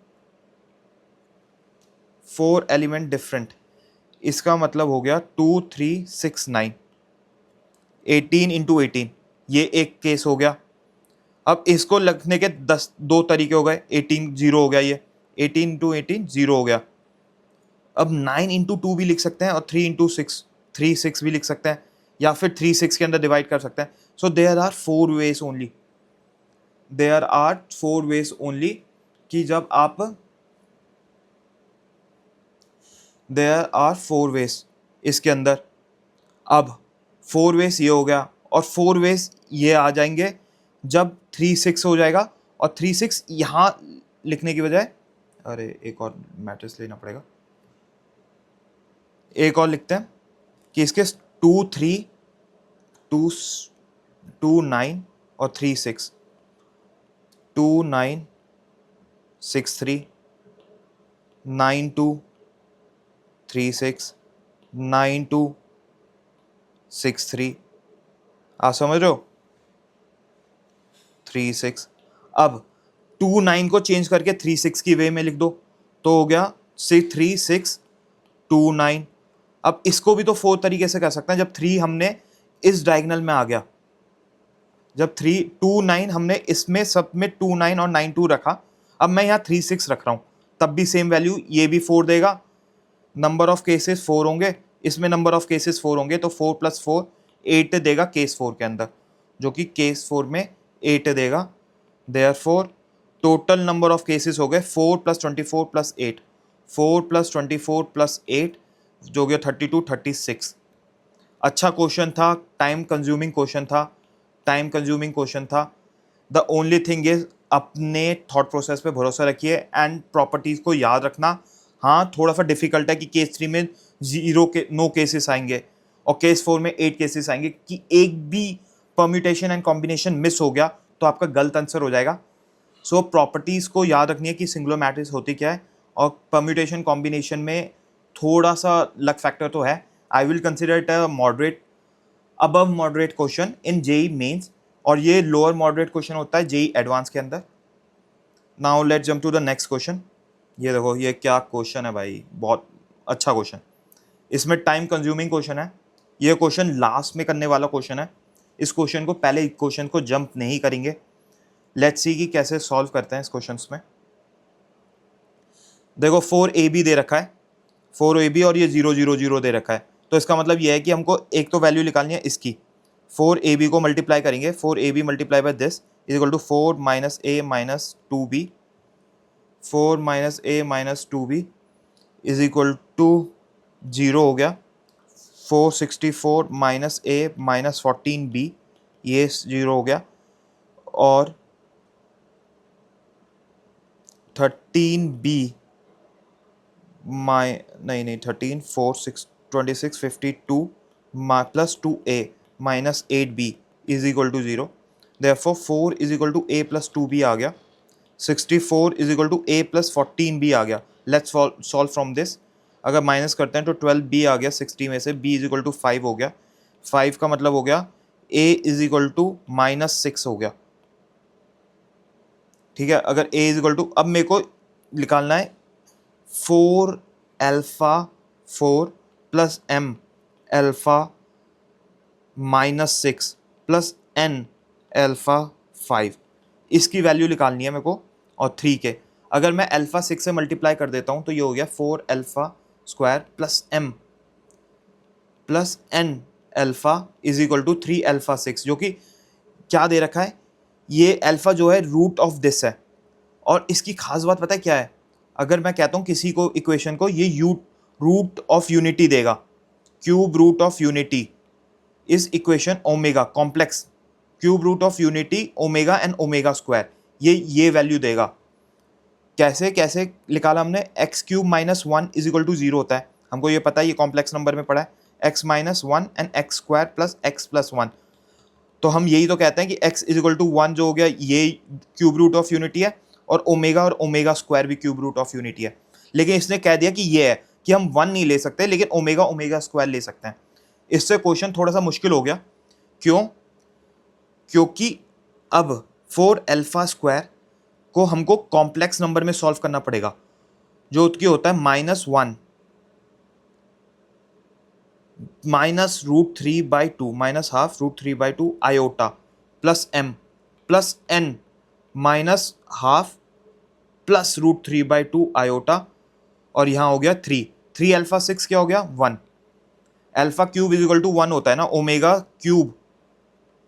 4 एलिमेंट डिफरेंट, इसका मतलब हो गया 2 3 6 9 18 इंटू 18, ये एक केस हो गया। अब इसको लिखने के 2 तरीके हो गए। 18 0 हो गया, ये 18 इंटू 18 0 हो गया। अब 9 इंटू 2 भी लिख सकते हैं और 3 इंटू 6 3 6 भी लिख सकते हैं, या फिर 3 6 के अंदर डिवाइड कर सकते हैं। So there are 4 ways only, there are 4 ways only कि जब आप, देयर आर 4 वेज इसके अंदर। अब 4 वेज ये हो गया, और 4 वेज ये आ जाएंगे जब 3 6 हो जाएगा, और 3 6 यहाँ लिखने की बजाय, अरे एक और मैट्रिक्स लेना पड़ेगा, एक और लिखते हैं कि इसके 2 3 2 2 9 और 3 6 2 9 6 3 9 2 3 6 9 2 6 3। आप समझ रहे हो, 3 6। अब 2 9 को चेंज करके 3 6 की वे में लिख दो तो हो गया 3 6 2 9। अब इसको भी तो 4 तरीके से कर सकते हैं। जब 3 हमने इस डायगोनल में आ गया, जब 3 2 9 हमने इसमें सब में 2 9 और 9 2 रखा, अब मैं यहाँ 3 6 रख रहा हूँ तब भी सेम वैल्यू, ये भी 4 देगा। नंबर ऑफ केसेस 4 होंगे, इसमें नंबर ऑफ केसेस 4 होंगे, तो 4 + 4 8 देगा केस 4 के अंदर, जो कि केस 4 में 8 देगा। Therefore total number of cases हो गए 4 + 24 + 8, 4 + 24 + 8 जो हो गया 32 36। अच्छा क्वेश्चन था, टाइम कंज्यूमिंग क्वेश्चन था, टाइम कंज्यूमिंग क्वेश्चन था। द ओनली थिंग इज अपने थॉट प्रोसेस पे भरोसा रखिए एंड प्रॉपर्टीज को याद रखना। हाँ थोड़ा सा डिफिकल्ट है कि केस 3 में 0 के नो केसेस आएंगे और केस 4 में 8 केसेस आएंगे, कि एक भी परम्यूटेशन एंड कॉम्बिनेशन मिस हो गया तो आपका गलत आंसर हो जाएगा। सो प्रॉपर्टीज को याद रखनी है कि सिंगुलर मैट्रिक्स होती क्या है, और परम्यूटेशन कॉम्बिनेशन में थोड़ा सा लक फैक्टर तो है। I will consider it a moderate, above moderate question in JEE Mains, और ये लोअर मॉडरेट क्वेश्चन होता है जेई एडवांस के अंदर। Now let's jump to the next question. ये देखो ये क्या क्वेश्चन है भाई, बहुत अच्छा क्वेश्चन। इसमें टाइम कंज्यूमिंग क्वेश्चन है। ये क्वेश्चन लास्ट में करने वाला क्वेश्चन है। इस क्वेश्चन को पहले क्वेश्चन को जंप नहीं करेंगे। लेट्स सी कि कैसे सॉल्व करते हैं इस क्वेश्चन में। देखो 4AB दे रखा है, 4AB और ये 0 0 0 दे रखा है, तो इसका मतलब ये है कि हमको एक तो वैल्यू निकालनी है इसकी। 4AB को मल्टीप्लाई करेंगे, 4AB multiply by this, is equal to 4 minus A minus 2b, 4 minus A minus 2b is equal to 0 हो गया। 464 माइनस ए माइनस 14b, ये 0 हो गया। और 13b नहीं 13 4 6 26 52 plus 2a minus 8b is equal to 0। Therefore 4 is equal to a plus 2b आ गया। 64 is equal to a plus 14b आ गया। Let's solve from this. अगर माइनस करते हैं तो 12b आ गया 60 में से, b इज इक्वल टू 5 हो गया। 5 का मतलब हो गया a is equal to minus 6 हो गया। ठीक है, अगर a इज इक्वल टू, अब मेरे को निकालना है 4 alpha 4 plus m alpha minus 6 plus n alpha 5, इसकी वैल्यू निकालनी है मेरे को। और 3 के अगर मैं अल्फा 6 से मल्टीप्लाई कर देता हूं तो ये हो गया 4 alpha square plus m plus n alpha is equal to 3 alpha 6, जो कि क्या दे रखा है, ये अल्फा जो है रूट ऑफ दिस है। और इसकी खास बात पता है क्या है, अगर मैं कहता हूँ किसी को इक्वेशन को, ये रूट ऑफ यूनिटी देगा, क्यूब रूट ऑफ यूनिटी इस equation omega complex, cube root of unity omega and omega square, ये वैल्यू देगा। कैसे कैसे निकाला हमने, x cube minus 1 is equal to 0 होता है, हमको ये पता है, ये कॉम्प्लेक्स नंबर में पड़ा है, x minus 1 and x square plus x plus 1। तो हम यही तो कहते हैं कि x इज इक्वल टू 1 जो हो गया ये क्यूब रूट ऑफ यूनिटी है, और ओमेगा स्क्वायर भी क्यूब रूट ऑफ यूनिटी है। लेकिन इसने कह दिया कि ये है कि हम 1 नहीं ले सकते, लेकिन ओमेगा स्क्वायर ले सकते हैं। इससे क्वेश्चन थोड़ा सा मुश्किल हो गया। क्यों? क्योंकि अब 4 अल्फा स्क्वायर को हमको कॉम्प्लेक्स नंबर में सॉल्व करना पड़ेगा, जो कि होता है -1 minus root 3/2 minus half root 3/2 iota plus m plus n minus half plus root 3/2 iota, और यहाँ हो गया 3 अल्फा 6 क्या हो गया 1। Alpha cube is equal to 1 होता है ना, ओमेगा क्यूब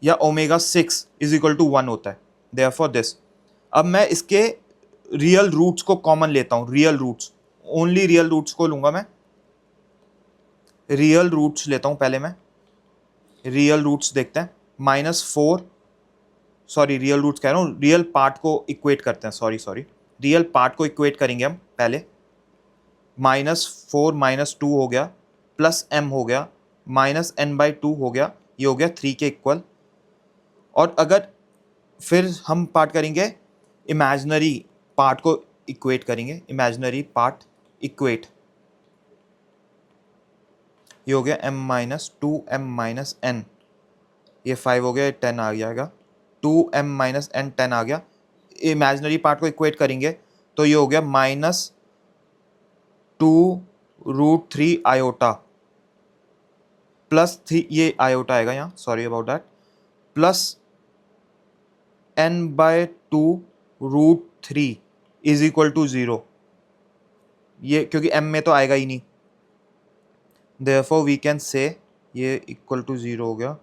या ओमेगा 6 इज इक्वल टू 1 होता है। देयरफॉर दिस, अब मैं इसके रियल रूट्स को कॉमन लेता हूँ, real roots, only real roots को लूंगा मैं, रियल रूट्स लेता हूँ पहले मैं, रियल रूट्स देखते हैं। -4, सॉरी रियल रूट्स कह रहा हूँ, रियल पार्ट को इक्वेट करते हैं, सॉरी रियल पार्ट को इक्वेट करेंगे हम पहले। -4 -2 हो गया, प्लस m हो गया, माइनस n/2 हो गया, ये हो गया 3 के इक्वल। और अगर फिर हम पार्ट करेंगे, इमेजिनरी पार्ट को इक्वेट करेंगे, इमेजिनरी पार्ट इक्वेट, ये हो गया m-2m-n, ये 5 हो गया, 10 आ जाएगा, 2m-n 10 आ गया। इमेजिनरी पार्ट को इक्वेट करेंगे तो ये हो गया -2√3 आयोटा प्लस 3, ये आयोटा आएगा यहाँ, sorry about that, plus n/2√3 is equal to 0, ये क्योंकि m में तो आएगा ही नहीं। Therefore we can say ये इक्वल टू 0 हो गया,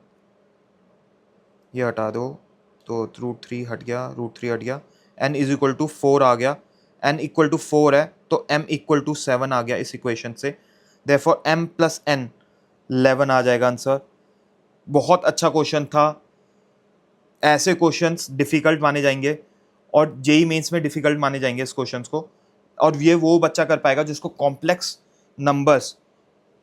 ये हटा दो तो √3 हट गया, √3 हट गया, n इज इक्वल टू 4 आ गया, n इक्वल टू 4 है तो m इक्वल टू 7 आ गया इस इक्वेशन से। Therefore m प्लस n 11 आ जाएगा आंसर। बहुत अच्छा क्वेश्चन था, ऐसे क्वेश्चंस डिफिकल्ट माने जाएंगे और जेई मेंस में डिफिकल्ट माने जाएंगे इस क्वेश्चंस को, और ये वो बच्चा कर पाएगा जिसको कॉम्प्लेक्स नंबर्स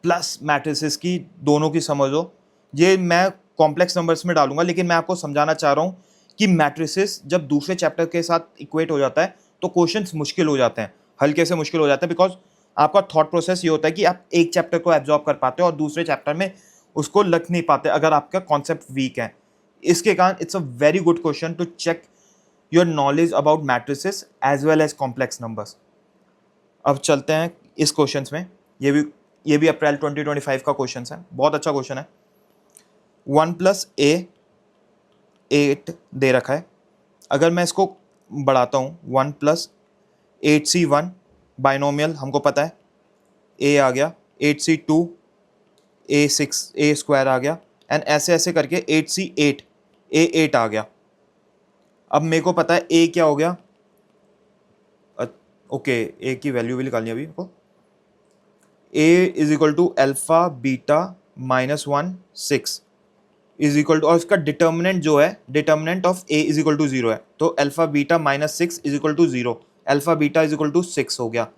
प्लस मैट्रिसेस की दोनों की समझ हो। ये मैं कॉम्प्लेक्स नंबर्स में डालूंगा, लेकिन मैं आपको समझाना चाह रहा हूँ कि मैट्रिसेस जब दूसरे चैप्टर के साथ इक्वेट हो जाता है तो क्वेश्चंस मुश्किल हो जाते हैं, हल्के से मुश्किल हो जाते हैं, बिकॉज आपका थॉट प्रोसेस ये होता है कि आप एक चैप्टर को एब्जॉर्ब कर पाते हो और दूसरे चैप्टर में उसको लग नहीं पाते अगर आपका कॉन्सेप्ट वीक है। इसके कारण it's a very good question to check your knowledge about matrices as well as complex numbers. अब चलते हैं इस क्वेश्चन में, ये भी अप्रैल 2025 का क्वेश्चन है, बहुत अच्छा क्वेश्चन है। 1 + a 8 दे रखा है, अगर मैं इसको बढ़ाता हूँ 1 + 8c1 बाइनोमियल हमको पता है, a आ गया, 8c2 a6 a² आ गया, एंड ऐसे ऐसे करके 8c8 a8 आ गया। अब मेरे को पता है ए क्या हो गया, ओके ए की वैल्यू भी निकालनी है अभी को, A is equal to alpha beta -1 6 is equal to, और इसका डिटर्मिनेंट जो है, determinant of A is equal to 0 है, तो alpha beta -6 is equal to 0, alpha beta is equal to 6 हो गया,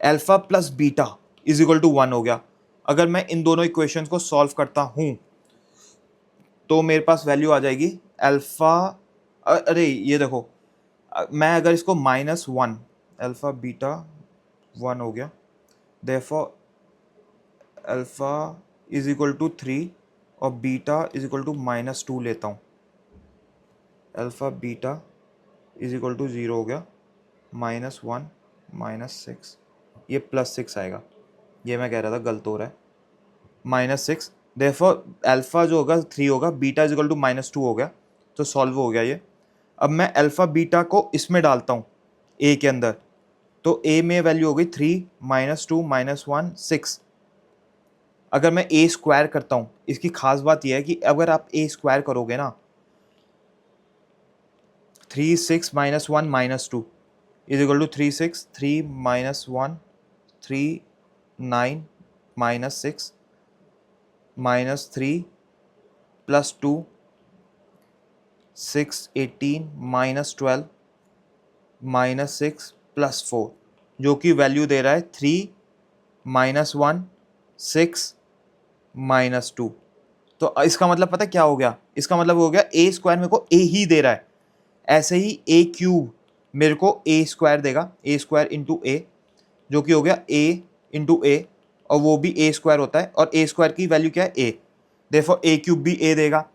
alpha plus beta is equal to 1 हो गया। अगर मैं इन दोनों इक्वेशंस को सॉल्व करता हूं तो मेरे पास वैल्यू आ जाएगी अल्फा, अरे ये देखो, मैं अगर इसको -1, अल्फा बीटा 1 हो गया, therefore alpha is equal to 3 और बीटा इज इक्वल टू -2 लेता हूँ, alpha beta is equal to 0 हो गया, -1 -6, ये +6 आएगा, ये मैं कह रहा था गलत हो रहा है, -6, देयरफॉर अल्फा जो होगा 3 होगा, बीटा इज इक्वल टू -2 हो गया, तो सॉल्व हो गया ये। अब मैं अल्फा बीटा को इसमें डालता हूँ ए के अंदर, तो ए में वैल्यू हो गई 3 -2 -1 6। अगर मैं ए स्क्वायर करता हूँ, इसकी खास बात यह है कि अगर आप ए स्क्वायर करोगे ना, 3 6 -1 -2 इज इक्वल टू 3 6 3 -1 3 9 -6 -3 +2 6 18 -12 -6 +4, जो कि वैल्यू दे रहा है 3 -1 6 -2। तो इसका मतलब पता क्या हो गया, इसका मतलब हो गया ए स्क्वायर मेरे को ए ही दे रहा है, ऐसे ही ए क्यूब मेरे को ए स्क्वायर देगा, ए स्क्वायर इंटू ए, जो कि हो गया ए इंटू ए, और वो भी ए स्क्वायर होता है, और ए स्क्वायर की वैल्यू क्या है ए, देयरफॉर ए क्यूब भी ए देगा।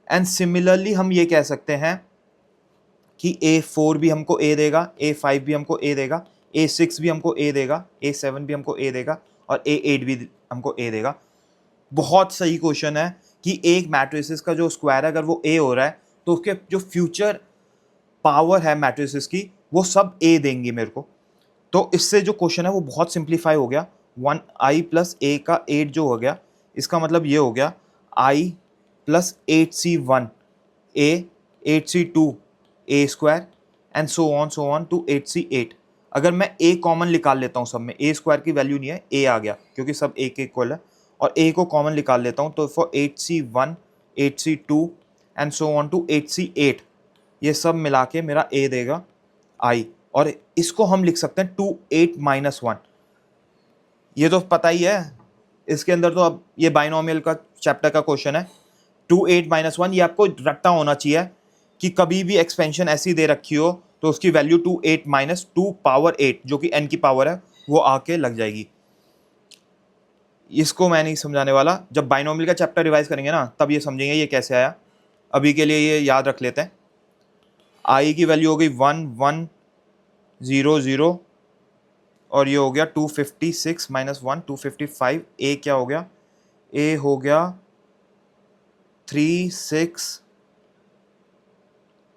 एंड सिमिलरली हम ये कह सकते हैं कि A4 भी हमको A देगा, A5 भी हमको A देगा, A6 भी हमको A देगा, A7 भी हमको A देगा, और A8 भी हमको A देगा। बहुत सही क्वेश्चन है कि एक मैट्रिसेस का जो स्क्वायर है अगर वो A हो रहा है तो उसके जो फ्यूचर पावर है मैट्रिसेस की वो सब A देंगी मेरे को। तो इससे जो क्वेश्चन है वो बहुत सिंप्लीफाई हो गया, 1i + a का 8 जो हो गया, इसका मतलब ये हो गया i + 8c1 a 8c2 a square and so on to 8c8। अगर मैं a कॉमन निकाल लेता हूँ सब में, a स्क्वायर की वैल्यू नहीं है, a आ गया क्योंकि सब a के इक्वल है, और a को कॉमन निकाल लेता हूँ, तो for 8c1 8c2 and so on to 8c8, ये सब मिला के मेरा a देगा i, और इसको हम लिख सकते हैं 2 8 -1। ये तो पता ही है, इसके अंदर तो अब ये बाइनोमियल का चैप्टर का क्वेश्चन है, 2 8 -1, ये आपको रट्टा होना चाहिए कि कभी भी एक्सपेंशन ऐसी दे रखी हो तो उसकी वैल्यू 2 8 -2 पावर 8 जो कि n की पावर है वो आके लग जाएगी। इसको मैं नहीं समझाने वाला, जब बाइनोमियल का चैप्टर रिवाइज करेंगे ना तब ये समझेंगे ये कैसे आया। अभी के लिए ये याद रख लेते हैं, i की वैल्यू हो गई 1 1 0 0, और ये हो गया 256 -1 255। a क्या हो गया, a हो गया 3 6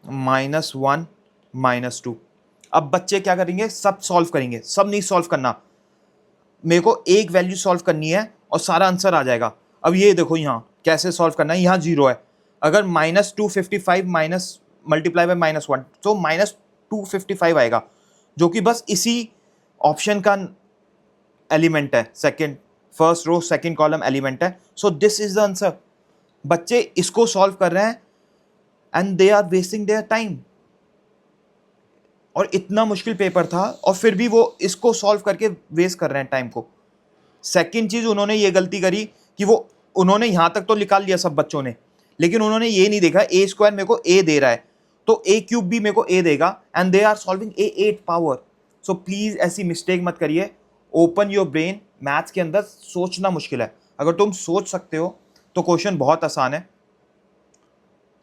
-1 -2। अब बच्चे क्या करेंगे, सब सॉल्व करेंगे, सब नहीं सॉल्व करना, मेरे को एक वैल्यू सॉल्व करनी है और सारा आंसर आ जाएगा। अब ये देखो यहाँ कैसे सॉल्व करना है, यहाँ 0 है, अगर -255 माइनस मल्टीप्लाई बाय -1 तो -255 आएगा, जो कि बस इसी ऑप्शन का एलिमेंट है, second first row second column element है, so this is the answer. बच्चे इसको सॉल्व कर रहे हैं and they are wasting their time, और इतना मुश्किल पेपर था और फिर भी वो इसको सॉल्व करके वेस्ट कर रहे हैं टाइम को। सेकंड चीज उन्होंने ये गलती करी कि वो उन्होंने यहां तक तो निकाल लिया सब बच्चों ने, लेकिन उन्होंने ये नहीं देखा ए स्क्वायर मेरे को ए दे रहा है तो ए क्यूब भी मेरे को ए देगा, and they are solving a 8 power. So please ऐसी मिस्टेक मत करिए, ओपन योर ब्रेन। मैथ्स के अंदर सोचना मुश्किल है, अगर तुम सोच सकते हो तो क्वेश्चन बहुत आसान है।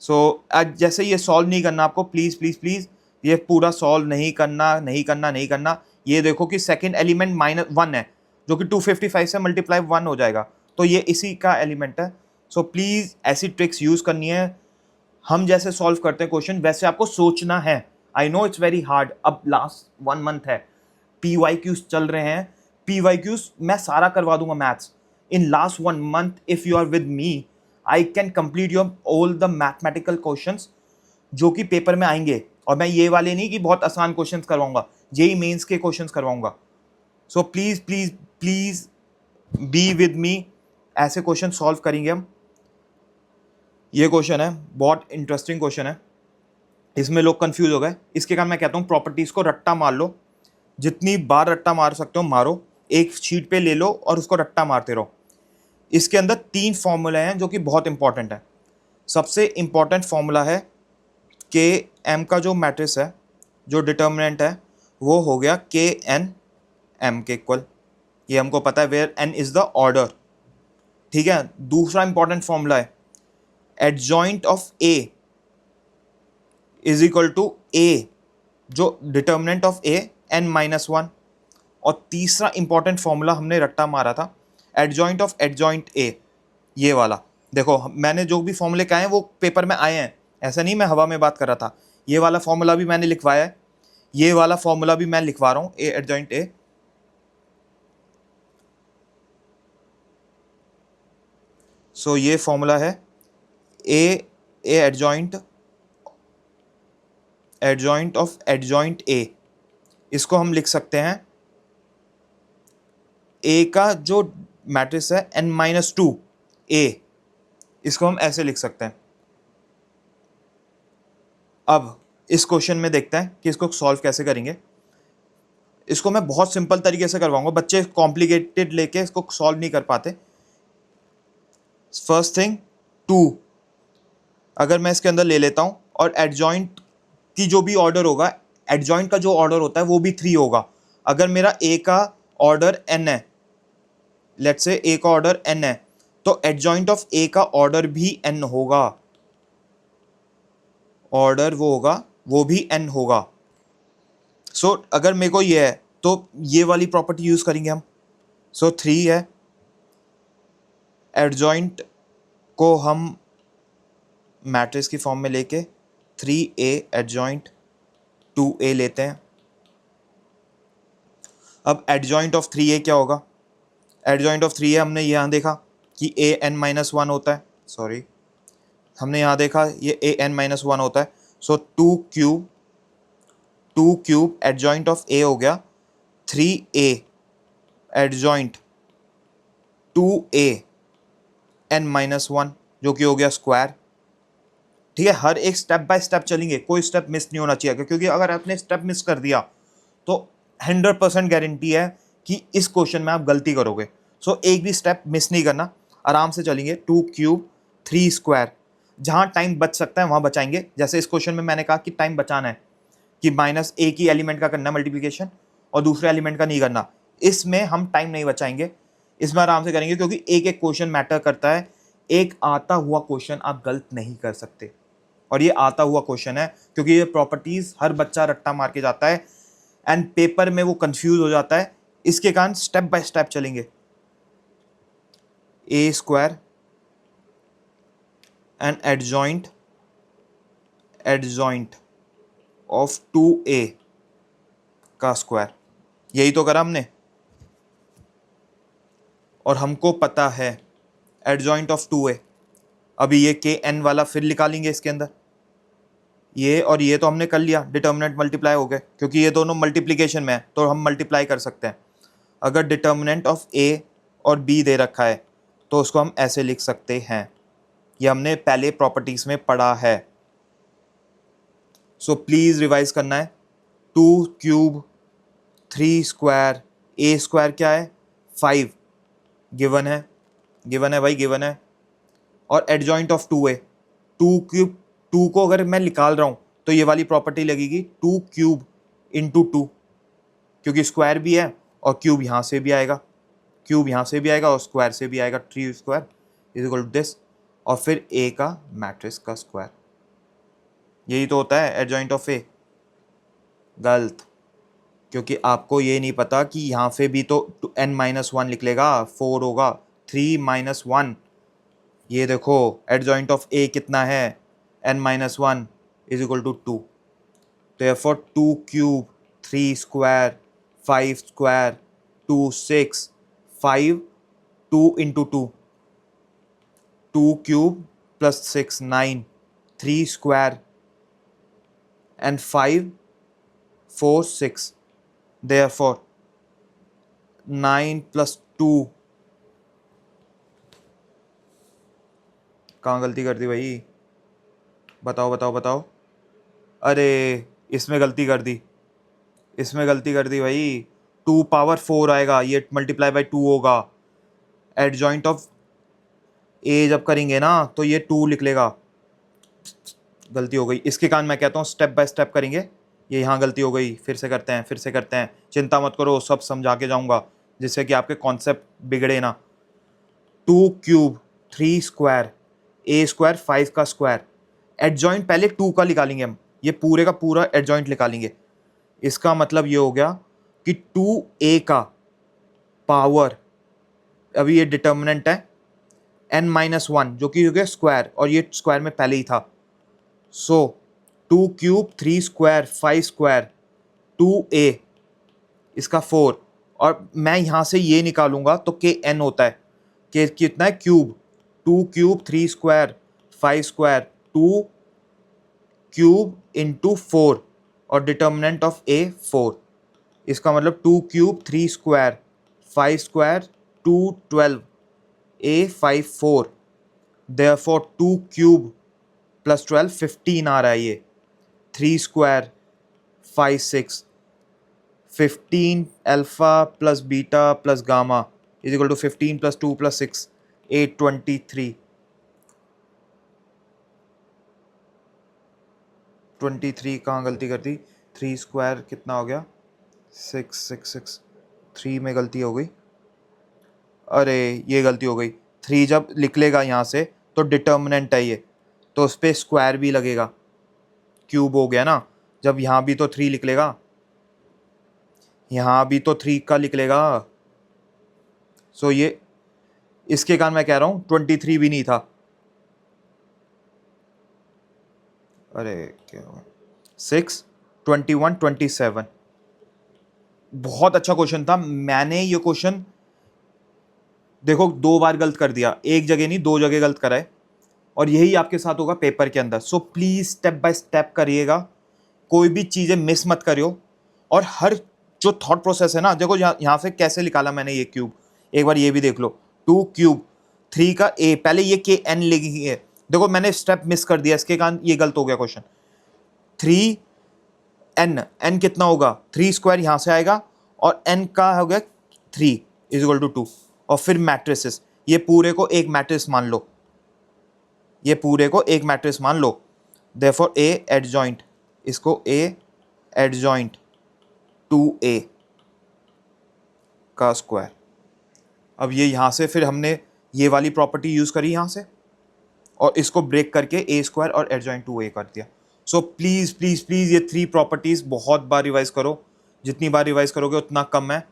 सो जैसे ये सॉल्व नहीं करना आपको, प्लीज प्लीज प्लीज ये पूरा सॉल्व नहीं करना नहीं करना नहीं करना। ये देखो कि सेकंड एलिमेंट -1 है, जो कि 255 से मल्टीप्लाई 1 हो जाएगा, तो ये इसी का एलिमेंट है। सो प्लीज ऐसी ट्रिक्स यूज करनी है, हम जैसे सॉल्व करते हैं क्वेश्चन वैसे आपको सोचना है। I know it's very hard, अब लास्ट 1 मंथ है, PYQs चल रहे हैं, PYQs मैं सारा करवा दूंगा maths in last 1 month. If you are with me I can complete your all the mathematical questions जो कि पेपर में आएंगे, और मैं ये वाले नहीं कि बहुत आसान क्वेश्चंस करवाऊंगा, जेई मेंस के क्वेश्चंस करवाऊंगा। So please please please be with me, ऐसे क्वेश्चन सॉल्व करेंगे हम। ये क्वेश्चन है, बहुत इंटरेस्टिंग क्वेश्चन है, इसमें लोग कंफ्यूज हो गए, इसके कारण मैं कहता हूँ प्रॉपर्टीज को रट्टा मार लो, जितनी बार रट्टा मार सकते हो मारो, एक शीट पे ले लो और उसको रट्टा मारते रहो। इसके अंदर 3 फॉर्मूले हैं जो कि बहुत इंपॉर्टेंट है। सबसे इंपॉर्टेंट फॉर्मूला है के एम का जो मैट्रिक्स है, जो डिटर्मिनेंट है, वो हो गया के एन एम के इक्वल, ये हमको पता है, where n is the order. ठीक है, दूसरा इंपॉर्टेंट फॉर्मूला है adjoint of A is equal to A, जो determinant of A n minus one. और तीसरा इंपॉर्टेंट फॉर्मूला हमने रट्टा मारा था एडजॉइंट ऑफ एडजॉइंट ए, ये वाला। देखो मैंने जो भी फॉर्मूले कहे हैं वो पेपर में आए हैं, ऐसा नहीं मैं हवा में बात कर रहा था। ये वाला फॉर्मूला भी मैंने लिखवाया है, ये वाला फॉर्मूला भी मैं लिखवा रहा हूं, ए एडजॉइंट ए। सो ये फॉर्मूला है ए adjoint adjoint of adjoint A. इसको हम लिख सकते हैं ए का जो मैट्रिक्स है n माइनस टू ए, इसको हम ऐसे लिख सकते हैं। अब इस क्वेश्चन में देखते हैं कि इसको सॉल्व कैसे करेंगे। इसको मैं बहुत सिंपल तरीके से करवाऊंगा, बच्चे कॉम्प्लिकेटेड लेके इसको सॉल्व नहीं कर पाते। फर्स्ट थिंग 2 अगर मैं इसके अंदर ले लेता हूं, और एडजॉइंट की जो भी ऑर्डर होगा, एडजॉइंट का जो ऑर्डर होता है वो भी 3 होगा। अगर मेरा ए का ऑर्डर n है, लेट्स से ए का ऑर्डर n है, तो एडजॉइंट ऑफ ए का ऑर्डर भी n होगा, ऑर्डर वो होगा, वो भी n होगा। सो अगर मेरे को ये है तो ये वाली प्रॉपर्टी यूज करेंगे हम। सो 3 है, एडजॉइंट को हम मैट्रिक्स की फॉर्म में लेके 3a एडजॉइंट 2a लेते हैं। अब एडजॉइंट ऑफ 3a क्या होगा, एडजॉइंट ऑफ 3a हमने यहाँ देखा कि a n माइनस वन होता है, सॉरी हमने यहाँ देखा ये a n माइनस वन होता है। सो 2 क्यूब एडजॉइंट ऑफ a हो गया 3a adjoint 2a n minus one, जो कि हो गया स्क्वायर। ठीक है, हर एक स्टेप बाय स्टेप चलेंगे, कोई स्टेप मिस नहीं होना चाहिए, क्योंकि अगर आपने स्टेप मिस कर दिया तो 100% गारंटी है कि इस क्वेश्चन में आप गलती करोगे। सो एक भी स्टेप मिस नहीं करना, आराम से चलेंगे। 2 क्यूब 3 स्क्वायर, जहाँ टाइम बच सकता है वहाँ बचाएंगे। जैसे इस क्वेश्चन में मैंने कहा कि टाइम बचाना है कि माइनस ए की एलिमेंट का करना मल्टीप्लिकेशन और दूसरे एलिमेंट का नहीं करना, इसमें हम टाइम नहीं बचाएंगे, इसमें आराम से करेंगे, क्योंकि एक एक क्वेश्चन मैटर करता है। एक आता हुआ क्वेश्चन आप गलत नहीं कर सकते, और ये आता हुआ क्वेश्चन है क्योंकि ये प्रॉपर्टीज हर बच्चा रट्टा मार के जाता है एंड पेपर में वो कंफ्यूज हो जाता है। इसके कारण स्टेप बाय स्टेप चलेंगे। A square and adjoint of 2a का स्क्वायर, यही तो करा हमने, और हमको पता है एडजॉइंट ऑफ 2a। अभी ये के एन वाला फिर निकालेंगे इसके अंदर, ये और ये तो हमने कर लिया, डिटर्मिनेंट मल्टीप्लाई हो गए, क्योंकि ये दोनों मल्टीप्लिकेशन में है तो हम मल्टीप्लाई कर सकते हैं। अगर डिटर्मिनेंट ऑफ ए और बी दे रखा है तो उसको हम ऐसे लिख सकते हैं, ये हमने पहले प्रॉपर्टीज में पढ़ा है। सो प्लीज रिवाइज करना है। 2 क्यूब 3 स्क्वायर, ए स्क्वायर क्या है 5, गिवन है भाई, गिवन है। और एडजॉइंट ऑफ 2a, 2 क्यूब 2 को अगर मैं निकाल रहा हूँ तो ये वाली प्रॉपर्टी लगेगी 2 क्यूब इंटू 2, क्योंकि स्क्वायर भी है और क्यूब यहाँ से भी आएगा, क्यूब यहाँ से भी आएगा और स्क्वायर से भी आएगा, 3 square is equal to this, और फिर ए का मैट्रिक्स का स्क्वायर। यही तो होता है एडजॉइंट ऑफ ए। गलत, क्योंकि आपको ये नहीं पता कि यहाँ पे भी तो n माइनस वन लिख लेगा, 4 होगा, 3 माइनस वन। ये देखो एडजॉइंट ऑफ ए कितना है, n minus one is equal to 2। therefore 2 cube 3 square 5 square 2 6 5 2 into 2 cube plus 6 9 3 square and 5 4 6, therefore 9 plus 2, कहाँ गलती कर दी भाई, बताओ बताओ बताओ। अरे इसमें गलती कर दी, इसमें गलती कर दी भाई। 2 पावर 4 आएगा, ये मल्टीप्लाई बाई 2 होगा। एडजॉइंट ऑफ ए जब करेंगे ना तो ये 2 लिख लेगा, गलती हो गई। इसके कारण मैं कहता हूँ स्टेप बाय स्टेप करेंगे। ये यहाँ गलती हो गई, फिर से करते हैं, फिर से करते हैं। चिंता मत करो, सब समझा के जाऊँगा जिससे कि आपके कॉन्सेप्ट बिगड़े ना। 2 क्यूब 3 स्क्वायर, ए स्क्वायर 5 का स्क्वायर। एडजॉइंट पहले 2 का निकालेंगे हम, ये पूरे का पूरा एडजॉइंट निकालेंगे। इसका मतलब ये हो गया कि 2a का पावर, अभी ये डिटर्मिनेंट है n-1 जो कि हो गया स्क्वायर, और ये स्क्वायर में पहले ही था। सो 2 क्यूब 3 स्क्वायर 5 स्क्वायर 2a, इसका 4, और मैं यहाँ से ये निकालूंगा तो kn होता है, कि कितना है cube. 2 cube 3 square 5 square 2 cube into 4, और डिटर्मिनेंट ऑफ a 4। इसका मतलब 2 cube 3 square 5 square 2 12 a 5 4, therefore 2 cube plus 12 15 आ रहा है ये। 3 square 5 6, 15 alpha plus beta plus gamma is equal to 15 plus 2 plus 6 8 23। 23 कहाँ गलती कर दी, 3 स्क्वायर कितना हो गया 6 6 6, 3 में गलती हो गई। अरे ये गलती हो गई, 3 जब लिख लेगा यहाँ से तो डिटर्मिनेंट है ये, तो उस पर स्क्वायर भी लगेगा, क्यूब हो गया ना। जब यहाँ भी तो 3 लिख लेगा, यहाँ भी तो 3 का लिख लेगा। सो ये इसके कारण मैं कह रहा हूँ 23 भी नहीं था। अरे क्या हुआ, 6 21 27। बहुत अच्छा क्वेश्चन था। मैंने ये क्वेश्चन देखो 2 बार गलत कर दिया, एक जगह नहीं 2 जगह गलत करा है, और यही आपके साथ होगा पेपर के अंदर। So please step by step करिएगा, कोई भी चीजें मिस मत करियो। और हर जो थॉट प्रोसेस है ना, देखो यहाँ से कैसे निकाला मैंने ये क्यूब, एक बार ये भी देख लो। 2 क्यूब 3 का a, पहले ये के एन लिखी है, देखो मैंने स्टेप मिस कर दिया, इसके कारण ये गलत हो गया क्वेश्चन। 3 n, n कितना होगा 3 स्क्वायर यहाँ से आएगा, और n का हो गया 3 इज इक्वल टू 2, और फिर मैट्रिसेस, ये पूरे को एक मैट्रिक्स मान लो, ये पूरे को एक मैट्रिक्स मान लो। देयरफॉर a एडजॉइंट, इसको a एडजॉइंट 2a का स्क्वायर। अब ये यहाँ से फिर हमने ये वाली प्रॉपर्टी यूज़ करी यहाँ से, और इसको ब्रेक करके a स्क्वायर और एडजॉइंट 2a कर दिया। सो प्लीज़ प्लीज़ प्लीज़ ये 3 प्रॉपर्टीज़ बहुत बार रिवाइज करो, जितनी बार रिवाइज करोगे उतना कम है,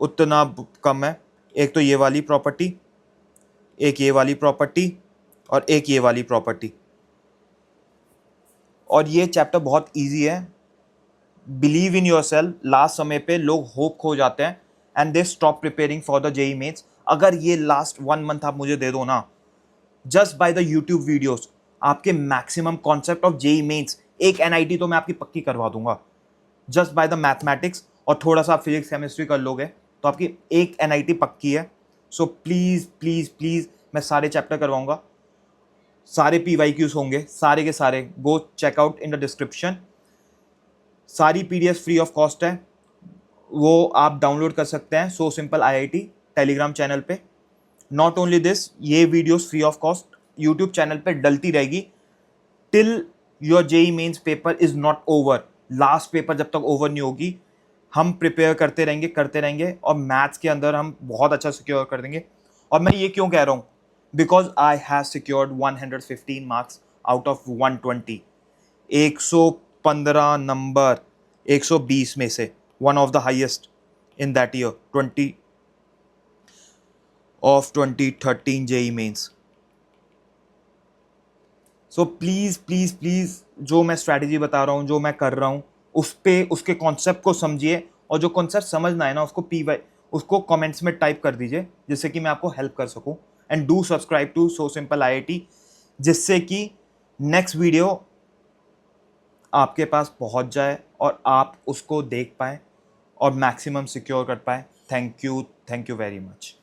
उतना कम है। एक तो ये वाली प्रॉपर्टी, एक ये वाली प्रॉपर्टी, और एक ये वाली प्रॉपर्टी। और ये चैप्टर बहुत इजी है। Believe in yourself. Last समय पे लोग होप खो जाते हैं and they stop preparing for the JEE Mains. अगर ये लास्ट 1 मंथ आप मुझे दे दो ना, just by the YouTube videos, आपके maximum concept of JEE Mains, एक एनआईटी तो मैं आपकी पक्की करवा दूंगा। जस्ट बाय द मैथमेटिक्स, और थोड़ा सा आप फिजिक्स केमिस्ट्री कर लोगे तो आपकी एक एनआईटी पक्की है। सो प्लीज़ प्लीज़ प्लीज़ मैं सारे चैप्टर करवाऊंगा, सारे PYQs होंगे, सारे के सारे। Go check out in the description, सारी PDF फ्री ऑफ कॉस्ट है, वो आप डाउनलोड कर सकते हैं so simple IIT Telegram channel पे। नॉट ओनली दिस, ये videos free of cost YouTube channel पे डलती रहेगी till your JEE Mains paper is not over. Last paper जब तक ओवर नहीं होगी, हम प्रिपेयर करते रहेंगे, और मैथ्स के अंदर हम बहुत अच्छा सिक्योर कर देंगे। और मैं ये क्यों कह रहा हूँ, because I have secured 115 marks out of 120, 115 number 120 में से, one of the highest in that year 2013 JEE Mains. So please please please जो मैं स्ट्रैटेजी बता रहा हूँ, जो मैं कर रहा हूँ, उस पे उसके कॉन्सेप्ट को समझिए, और जो कॉन्सेप्ट समझना है ना उसको कमेंट्स में टाइप कर दीजिए, जिससे कि मैं आपको हेल्प कर सकूँ। And do subscribe to so simple IIT, जिससे कि नेक्स्ट वीडियो आपके पास पहुंच जाए और आप उसको देख पाएँ और मैक्सिमम सिक्योर कर पाएँ। Thank you very much.